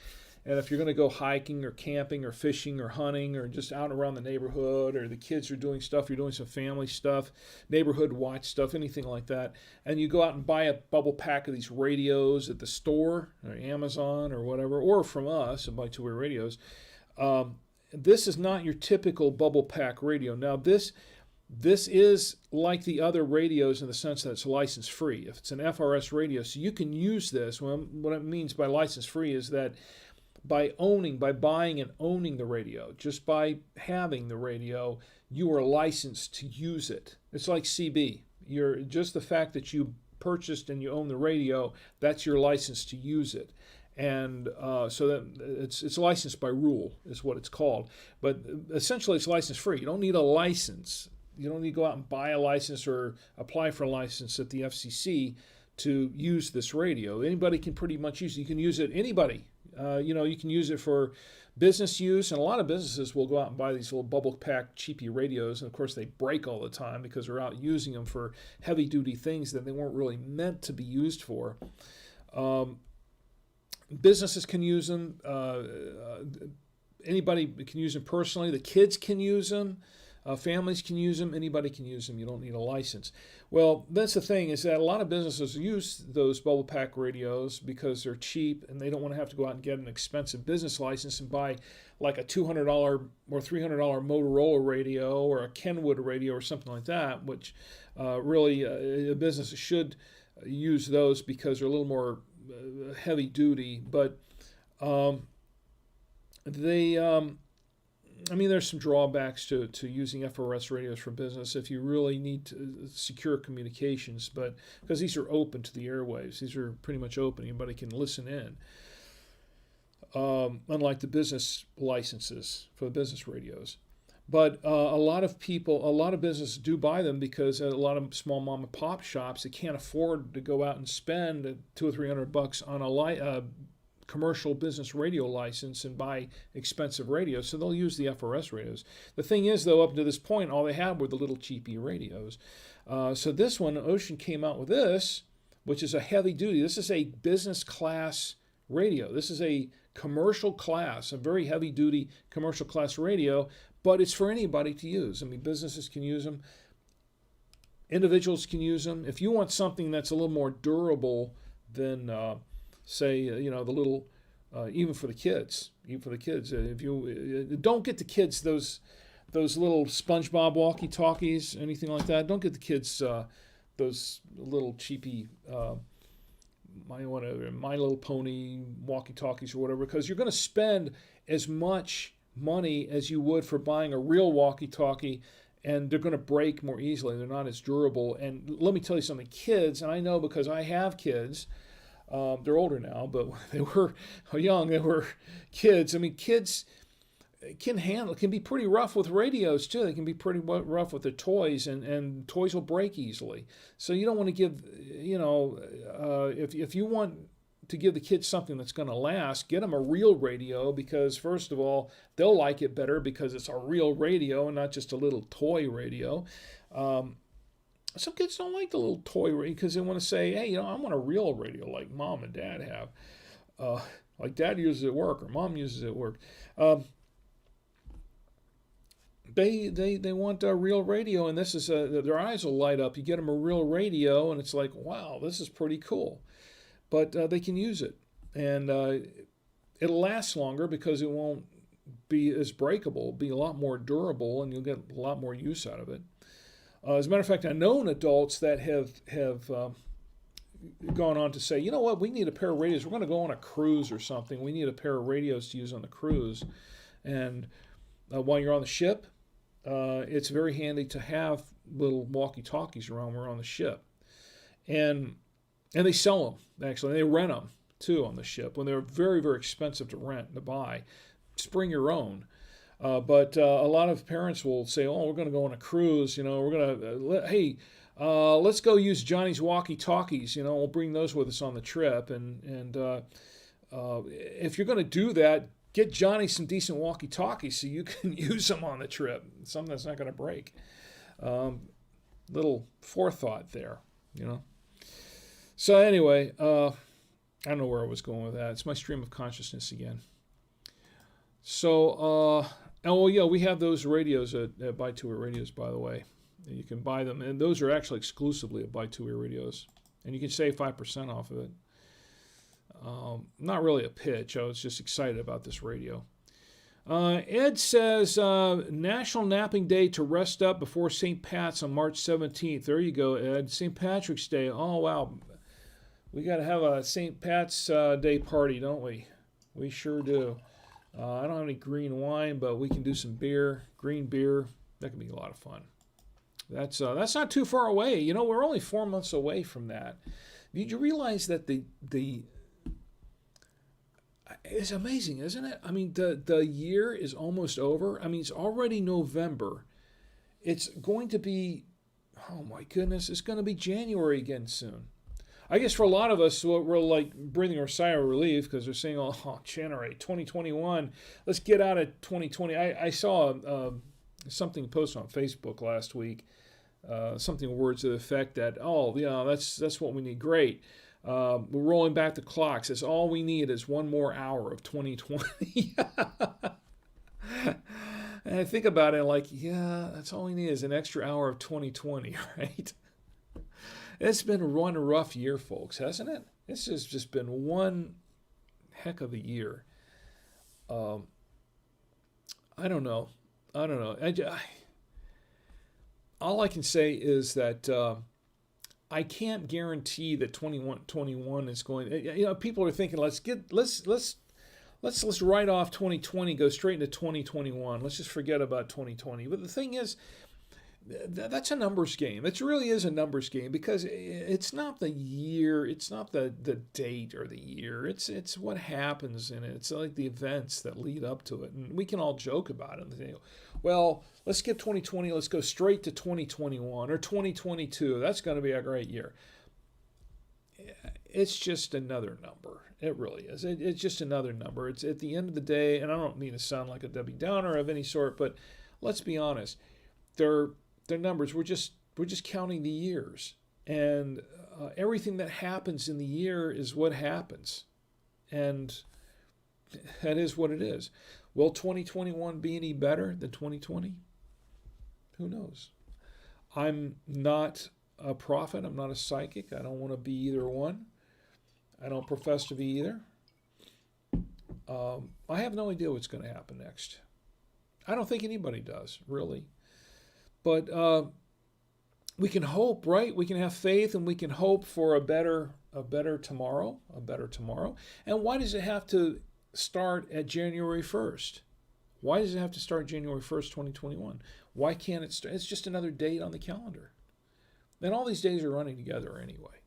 And if you're going to go hiking or camping or fishing or hunting or just out around the neighborhood or the kids are doing stuff, you're doing some family stuff, neighborhood watch stuff, anything like that, and you go out and buy a bubble pack of these radios at the store or Amazon or whatever, or from us at By Two Way Radios, this is not your typical bubble pack radio. Now this is like the other radios in the sense that it's license free. If it's an FRS radio, so you can use this. What it means by license free is that by buying and owning the radio, just by having the radio, you are licensed to use it. It's like CB. You're just the fact that you purchased and you own the radio, that's your license to use it. And so that it's licensed by rule is what it's called. But essentially it's license free. You don't need a license. You don't need to go out and buy a license or apply for a license at the FCC to use this radio. Anybody can pretty much use it. You can use it, anybody. You can use it for business use, and a lot of businesses will go out and buy these little bubble pack cheapy radios, and of course they break all the time because they're out using them for heavy duty things that they weren't really meant to be used for. Businesses can use them. Anybody can use them personally. The kids can use them. Families can use them. Anybody can use them. You don't need a license. Well, that's the thing, is that a lot of businesses use those bubble pack radios because they're cheap and they don't want to have to go out and get an expensive business license and buy like a $200 or $300 Motorola radio or a Kenwood radio or something like that, which really businesses should use those because they're a little more heavy duty. But there's some drawbacks to using FRS radios for business if you really need to secure communications, but because these are open to the airwaves, these are pretty much open, anybody can listen in. Unlike the business licenses for the business radios. But a lot of businesses do buy them because a lot of small mom and pop shops, they can't afford to go out and spend $200 or $300 on a commercial business radio license and buy expensive radios, so they'll use the FRS radios. The thing is, though, up to this point, all they had were the little cheapy radios. So this one, Ocean came out with this, which is a heavy duty. This is a business class radio. This is a commercial class, a very heavy duty commercial class radio, but it's for anybody to use. Businesses can use them. Individuals can use them. If you want something that's a little more durable than say, the little, even for the kids, if you don't get the kids those little SpongeBob walkie-talkies, anything like that. Don't get the kids those little cheapy My Little Pony walkie-talkies or whatever, because you're going to spend as much money as you would for buying a real walkie-talkie, and they're going to break more easily. They're not as durable. And let me tell you something, kids, and I know because I have kids. They're older now, but when they were young, they were kids. Kids can be pretty rough with radios too. They can be pretty rough with their toys, and toys will break easily. So you don't want to give, if you want to give the kids something that's going to last, get them a real radio, because first of all, they'll like it better because it's a real radio and not just a little toy radio. Some kids don't like the little toy radio because they want to say, hey, I want a real radio like mom and dad have. like Dad uses it at work or Mom uses it at work. They want a real radio, and this is their eyes will light up. You get them a real radio, and it's like, wow, this is pretty cool. But they can use it, and it'll last longer because it won't be as breakable. It'll be a lot more durable, and you'll get a lot more use out of it. As a matter of fact, I know adults that have gone on to say, you know what, we need a pair of radios. We're going to go on a cruise or something. We need a pair of radios to use on the cruise. And while you're on the ship, it's very handy to have little walkie-talkies around when we're on the ship. And they sell them, actually. They rent them, too, on the ship when they're very, very expensive to rent and to buy. Just bring your own. But a lot of parents will say, oh, we're going to go on a cruise. We're going to, let's go use Johnny's walkie-talkies. We'll bring those with us on the trip. And if you're going to do that, get Johnny some decent walkie-talkies so you can use them on the trip. Something that's not going to break. Little forethought there, So anyway, I don't know where I was going with that. It's my stream of consciousness again. So, we have those radios at Buy Two Ear Radios, by the way. You can buy them, and those are actually exclusively at Buy Two Ear Radios, and you can save 5% off of it. Not really a pitch. I was just excited about this radio. Ed says, National Napping Day to rest up before St. Pat's on March 17th. There you go, Ed. St. Patrick's Day. Oh, wow. We got to have a St. Pat's Day party, don't we? We sure do. I don't have any green wine, but we can do some beer, green beer. That can be a lot of fun. That's not too far away. We're only 4 months away from that. Did you realize that it's amazing, isn't it? I mean, the year is almost over. I mean, it's already November. It's going to be, oh my goodness, it's going to be January again soon. I guess for a lot of us, we're like breathing our sigh of relief because they're saying, oh, January 2021, let's get out of 2020. I saw something posted on Facebook last week, something words to the effect that, that's what we need. Great. We're rolling back the clocks. That's all we need is one more hour of 2020. And I think about it like, yeah, that's all we need is an extra hour of 2020, right? It's been one rough year, folks, hasn't it? This has just been one heck of a year. I don't know. All I can say is that I can't guarantee that 2021 is going. People are thinking, let's write off 2020, go straight into 2021. Let's just forget about 2020. But the thing is, that's a numbers game. It really is a numbers game because it's not the year, it's not the date or the year. It's what happens in it. It's like the events that lead up to it. And we can all joke about it and say, well, let's skip 2020, let's go straight to 2021 or 2022. That's going to be a great year. It's just another number. It really is. It's just another number. It's at the end of the day, and I don't mean to sound like a Debbie Downer of any sort, but let's be honest. They're numbers. We're just counting the years, and everything that happens in the year is what happens, and that is what it is. Will 2021 be any better than 2020? Who knows? I'm not a prophet. I'm not a psychic. I don't want to be either one. I don't profess to be either. I have no idea what's going to happen next. I don't think anybody does, really. But we can hope, right? We can have faith, and we can hope for a better tomorrow, And why does it have to start at January 1st? Why does it have to start January 1st, 2021? Why can't it start? It's just another date on the calendar. And all these days are running together anyway.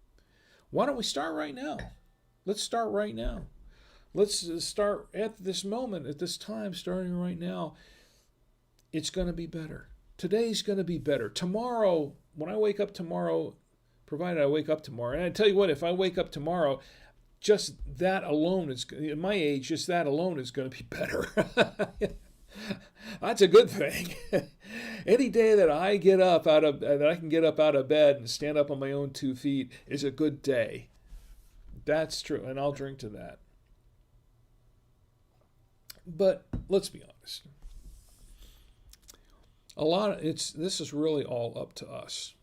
Why don't we start right now? Let's start right now. Let's start at this moment, at this time, starting right now. It's going to be better. Today's going to be better. Tomorrow, when I wake up tomorrow, provided I wake up tomorrow, and I tell you what, if I wake up tomorrow, just that alone is, at my age, just that alone is going to be better. That's a good thing. Any day that I can get up out of bed and stand up on my own 2 feet is a good day. That's true, and I'll drink to that. But let's be honest. This is really all up to us.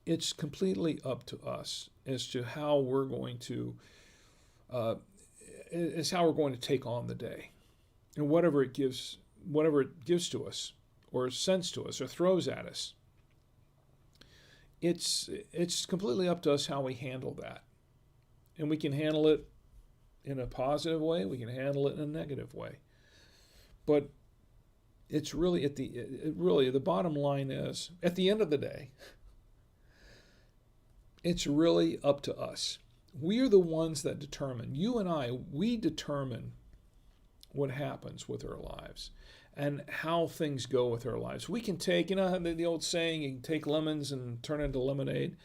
It's completely up to us as to how we're going to take on the day, and whatever it gives to us, or sends to us, or throws at us. It's completely up to us how we handle that, and we can handle it in a positive way. We can handle it in a negative way, but it's really the bottom line is, at the end of the day, it's really up to us. We are the ones that determine. You and I, we determine what happens with our lives and how things go with our lives. We can take, the old saying, you can take lemons and turn it into lemonade.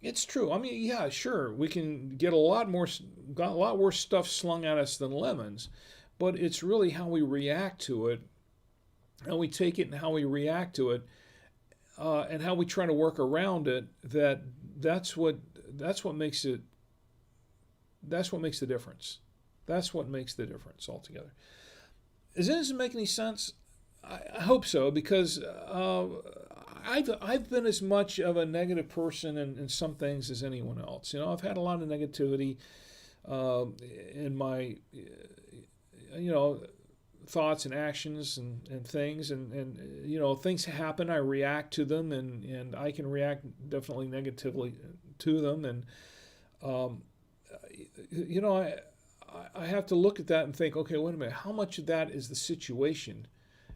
It's true. I mean, yeah, sure, we can get a lot worse stuff slung at us than lemons, but it's really how we react to it, how we take it and how we react to it, and how we try to work around it. That's what makes the difference. That's what makes the difference altogether. Does it make any sense? I hope so, because I've been as much of a negative person in some things as anyone else. I've had a lot of negativity in my thoughts and actions and things, and things happen. I react to them, and I can react definitely negatively to them, and I have to look at that and think, okay, wait a minute, how much of that is the situation,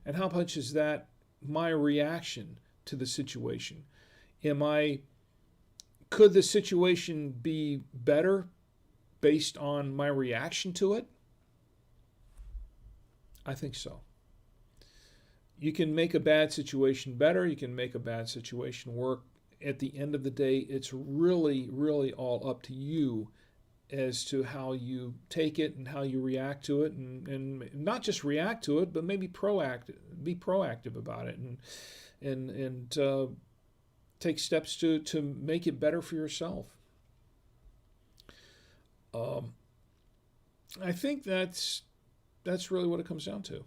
and how much is that my reaction to the situation? Could the situation be better based on my reaction to it? I think so. You can make a bad situation better. You can make a bad situation work. At the end of the day, it's really, really all up to you as to how you take it and how you react to it, and not just react to it, but maybe be proactive about it, and take steps to make it better for yourself. I think that's really what it comes down to.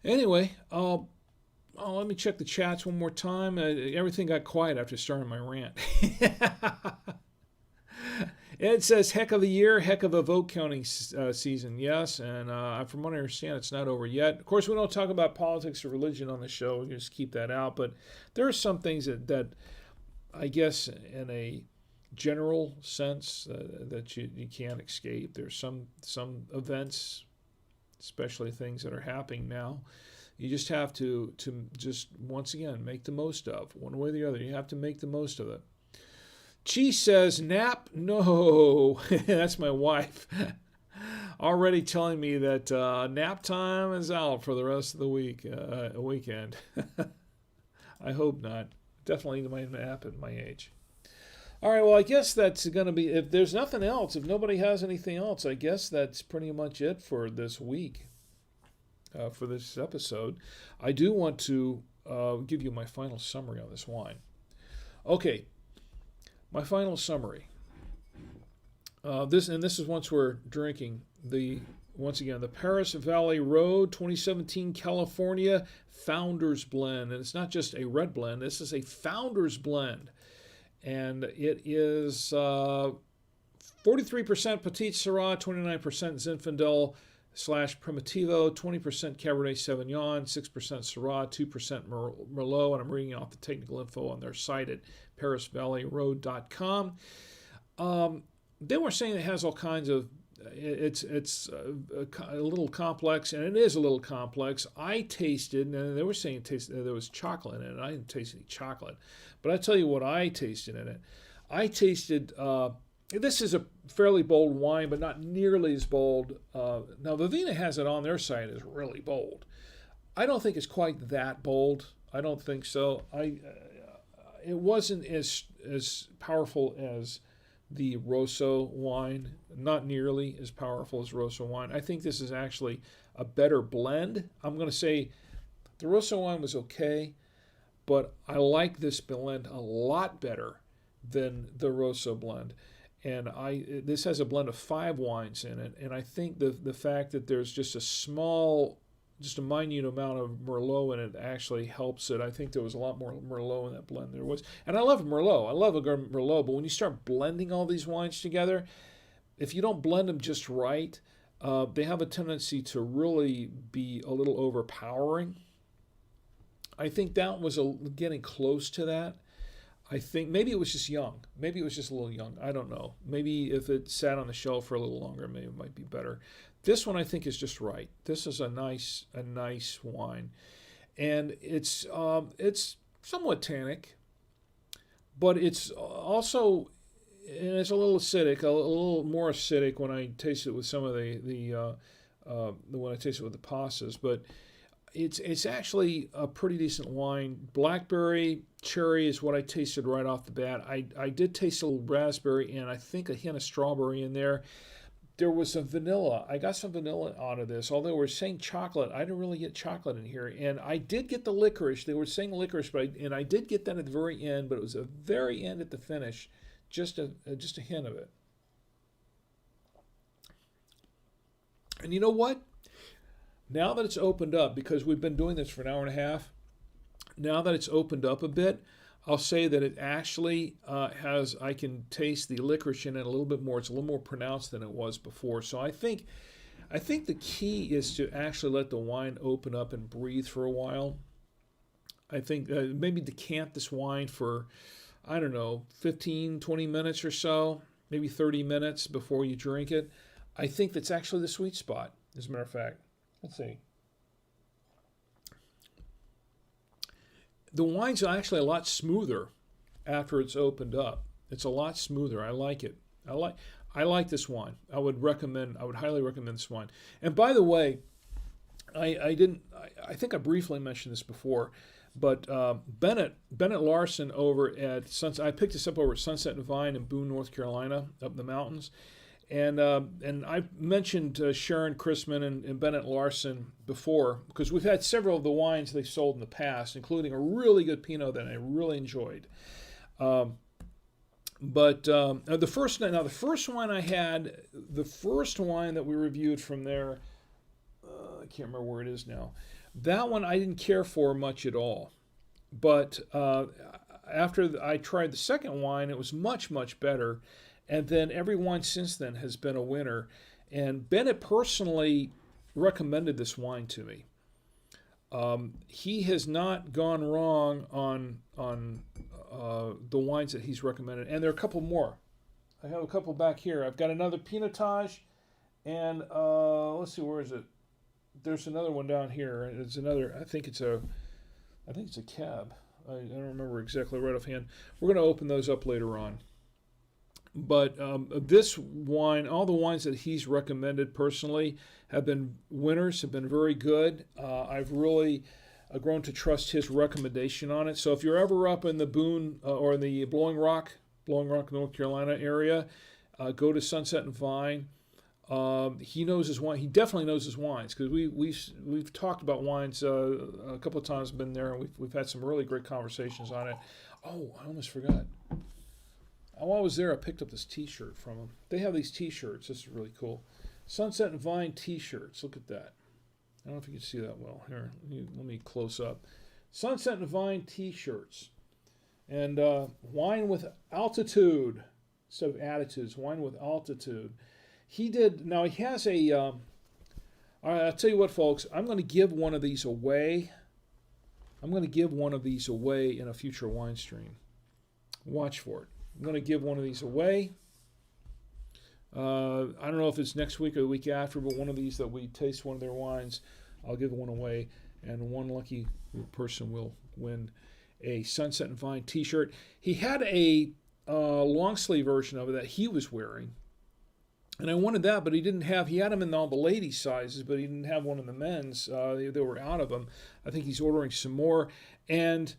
Anyway, let me check the chats one more time. Everything got quiet after starting my rant. It says, heck of a year, heck of a vote counting season. Yes, and from what I understand, it's not over yet. Of course, we don't talk about politics or religion on the show. We just keep that out. But there are some things that I guess in a general sense that you can't escape. There's some events, especially things that are happening now, you just have to just, once again, make the most of. One way or the other, you have to make the most of it. Chi says, nap? No. That's my wife. Already telling me that nap time is out for the rest of the weekend. I hope not. Definitely might nap at my age. All right, well, I guess that's going to be, if there's nothing else, if nobody has anything else, I guess that's pretty much it for this week, for this episode. I do want to give you my final summary on this wine. Okay, my final summary. This is once we're drinking once again, the Paris Valley Road 2017 California Founders Blend. And it's not just a red blend, this is a Founders Blend. And it is 43% Petite Syrah, 29% Zinfandel / Primitivo, 20% Cabernet Sauvignon, 6% Syrah, 2% Merlot. And I'm reading off the technical info on their site at parisvalleyroad.com. They were saying it has all kinds of, it's a little complex, and it is a little complex. I tasted, and they were saying there was chocolate in it. I didn't taste any chocolate. But I tell you what I tasted in it. I tasted, this is a fairly bold wine, but not nearly as bold. Now, Vivina has it on their site as really bold. I don't think it's quite that bold. I don't think so. It wasn't as powerful as the Rosso wine, not nearly as powerful as Rosso wine. I think this is actually a better blend. I'm going to say the Rosso wine was okay, but I like this blend a lot better than the Rosso blend. And this has a blend of 5 wines in it, and I think the fact that there's just a minute amount of Merlot in it actually helps it. I think there was a lot more Merlot in that blend than there was. And I love Merlot. I love a good Merlot, but when you start blending all these wines together, if you don't blend them just right, they have a tendency to really be a little overpowering. I think that was getting close to that. I think maybe it was just young. Maybe it was just a little young. I don't know. Maybe if it sat on the shelf for a little longer, maybe it might be better. This one I think is just right. This is a nice wine, and it's somewhat tannic, but it's also, and it's a little acidic, a little more acidic when I taste it with some of the when I taste it with the pastas, but. It's actually a pretty decent wine. Blackberry, cherry is what I tasted right off the bat. I did taste a little raspberry and I think a hint of strawberry in there. There was some vanilla. I got some vanilla out of this. Although we're saying chocolate, I didn't really get chocolate in here. And I did get the licorice. They were saying licorice, and I did get that at the very end, but it was the very end at the finish, just a hint of it. And you know what? Now that it's opened up, because we've been doing this for an hour and a half, now that it's opened up a bit, I'll say that it actually I can taste the licorice in it a little bit more. It's a little more pronounced than it was before. So I think the key is to actually let the wine open up and breathe for a while. I think maybe decant this wine for, 15, 20 minutes or so, maybe 30 minutes before you drink it. I think that's actually the sweet spot, as a matter of fact. Let's see. The wine's actually a lot smoother after it's opened up. It's a lot smoother. I like it. I like this wine. I would highly recommend this wine. And by the way, I think I briefly mentioned this before, but Bennett Larson over at Sunset. I picked this up over at Sunset and Vine in Boone, North Carolina, up in the mountains. And I've mentioned Sharon Chrisman and Bennett Larson before, because we've had several of the wines they sold in the past, including a really good Pinot that I really enjoyed. The first wine I had, the first wine that we reviewed from there, I can't remember where it is now. That one I didn't care for much at all. But after I tried the second wine, it was much, much better. And then every wine since then has been a winner. And Bennett personally recommended this wine to me. He has not gone wrong on the wines that he's recommended. And there are a couple more. I have a couple back here. I've got another Pinotage. And let's see, where is it? There's another one down here. It's another, I think it's a cab. I don't remember exactly right offhand. We're going to open those up later on. But this wine, all the wines that he's recommended personally have been winners, have been very good. I've really grown to trust his recommendation on it. So if you're ever up in the Boone or in the Blowing Rock, North Carolina area, go to Sunset and Vine. He knows his wine. He definitely knows his wines, because we've talked about wines a couple of times. Been there, and we've had some really great conversations on it. Oh, I almost forgot. While I was there, I picked up this T-shirt from them. They have these T-shirts. This is really cool. Sunset and Vine T-shirts. Look at that. I don't know if you can see that well. Here, let me close up. Sunset and Vine T-shirts. And wine with altitude instead of attitudes. Wine with altitude. He has a... all right, I'll tell you what, folks. I'm going to give one of these away. I'm going to give one of these away in a future wine stream. Watch for it. I'm going to give one of these away. I don't know if it's next week or the week after, but one of these that we taste one of their wines, I'll give one away, and one lucky person will win a Sunset and Vine T-shirt. He had a long sleeve version of it that he was wearing, and I wanted that, but he had them in all the ladies' sizes, but he didn't have one in the men's. They were out of them. I think he's ordering some more, and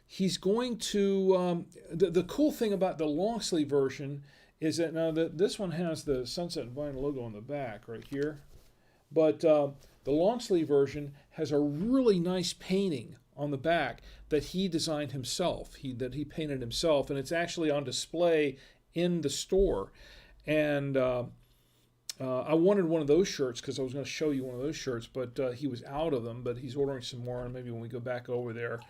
he's going to, the cool thing about the long sleeve version is that now this one has the Sunset and Vine logo on the back right here, but the long sleeve version has a really nice painting on the back that he designed himself, that he painted himself, and it's actually on display in the store. And I wanted one of those shirts because I was going to show you one of those shirts, but he was out of them. But he's ordering some more, and maybe when we go back over there,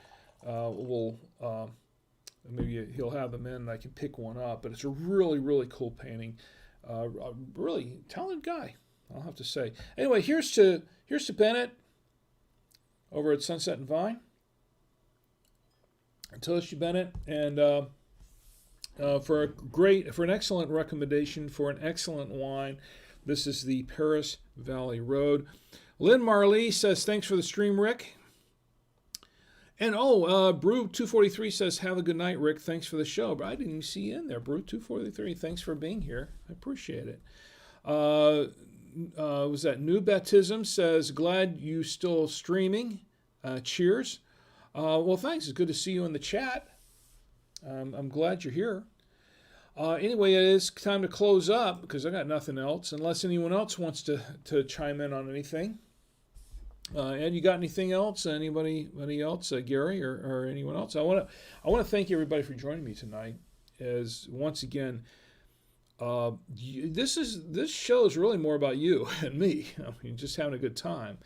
maybe he'll have them in, and I can pick one up. But it's a really, really cool painting. A really talented guy, I'll have to say. Anyway, here's to Bennett over at Sunset and Vine. Until you, Bennett, and for an excellent recommendation for an excellent wine. This is the Paris Valley Road. Lynn Marley says, thanks for the stream, Rick. And Brew 243 says, have a good night, Rick. Thanks for the show. But I didn't even see you in there, Brew 243. Thanks for being here. I appreciate it. Was that New Baptism says, glad you still streaming. Cheers. Well, thanks. It's good to see you in the chat. I'm glad you're here. Anyway, it is time to close up because I got nothing else, unless anyone else wants to chime in on anything. Ed, you got anything else? Anybody else? Gary or anyone else? I want to thank everybody for joining me tonight. As once again, this show is really more about you and me. I mean, just having a good time,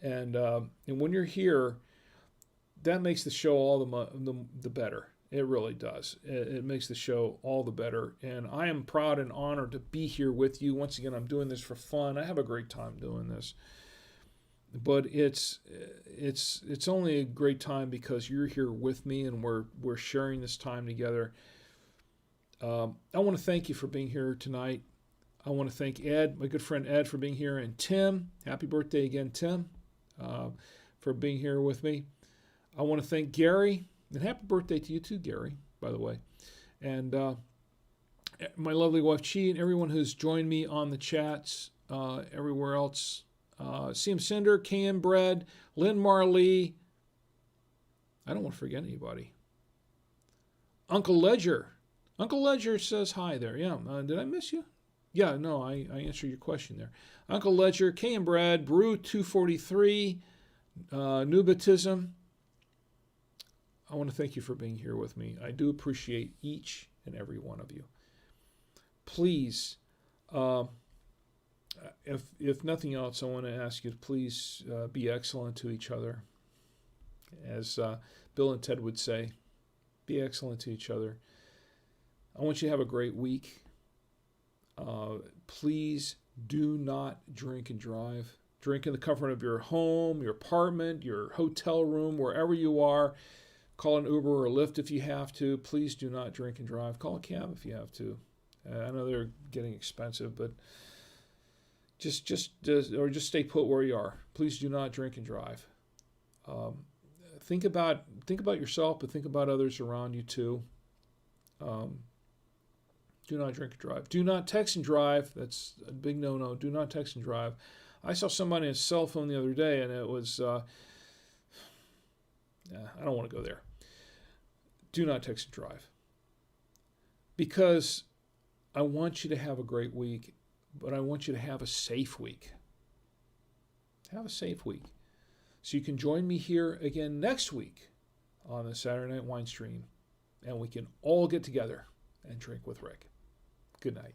and when you're here, that makes the show all the better. It really does. It makes the show all the better. And I am proud and honored to be here with you. Once again, I'm doing this for fun. I have a great time doing this. But it's only a great time because you're here with me and we're sharing this time together. I want to thank you for being here tonight. I want to thank Ed, my good friend Ed, for being here, and Tim. Happy birthday again, Tim, for being here with me. I want to thank Gary, and happy birthday to you too, Gary, by the way. And my lovely wife, Chi, and everyone who's joined me on the chats, everywhere else. CM Cinder, KM Bread, Lynn Marley. I don't want to forget anybody. Uncle Ledger. Uncle Ledger says hi there. Yeah, did I miss you? Yeah, no, I answered your question there. Uncle Ledger, KM Bread, Brew 243, Nubatism. I want to thank you for being here with me. I do appreciate each and every one of you. Please, if nothing else, I want to ask you to please be excellent to each other. As Bill and Ted would say, be excellent to each other. I want you to have a great week. Please do not drink and drive. Drink in the comfort of your home, your apartment, your hotel room, wherever you are. Call an Uber or a Lyft if you have to. Please do not drink and drive. Call a cab if you have to. I know they're getting expensive, but just stay put where you are. Please do not drink and drive. Think about yourself, but think about others around you too. Do not drink and drive. Do not text and drive. That's a big no-no. Do not text and drive. I saw somebody on his cell phone the other day, and it was... I don't want to go there. Do not text and drive. Because I want you to have a great week, but I want you to have a safe week. Have a safe week. So you can join me here again next week on the Saturday Night Wine Stream, and we can all get together and drink with Rick. Good night.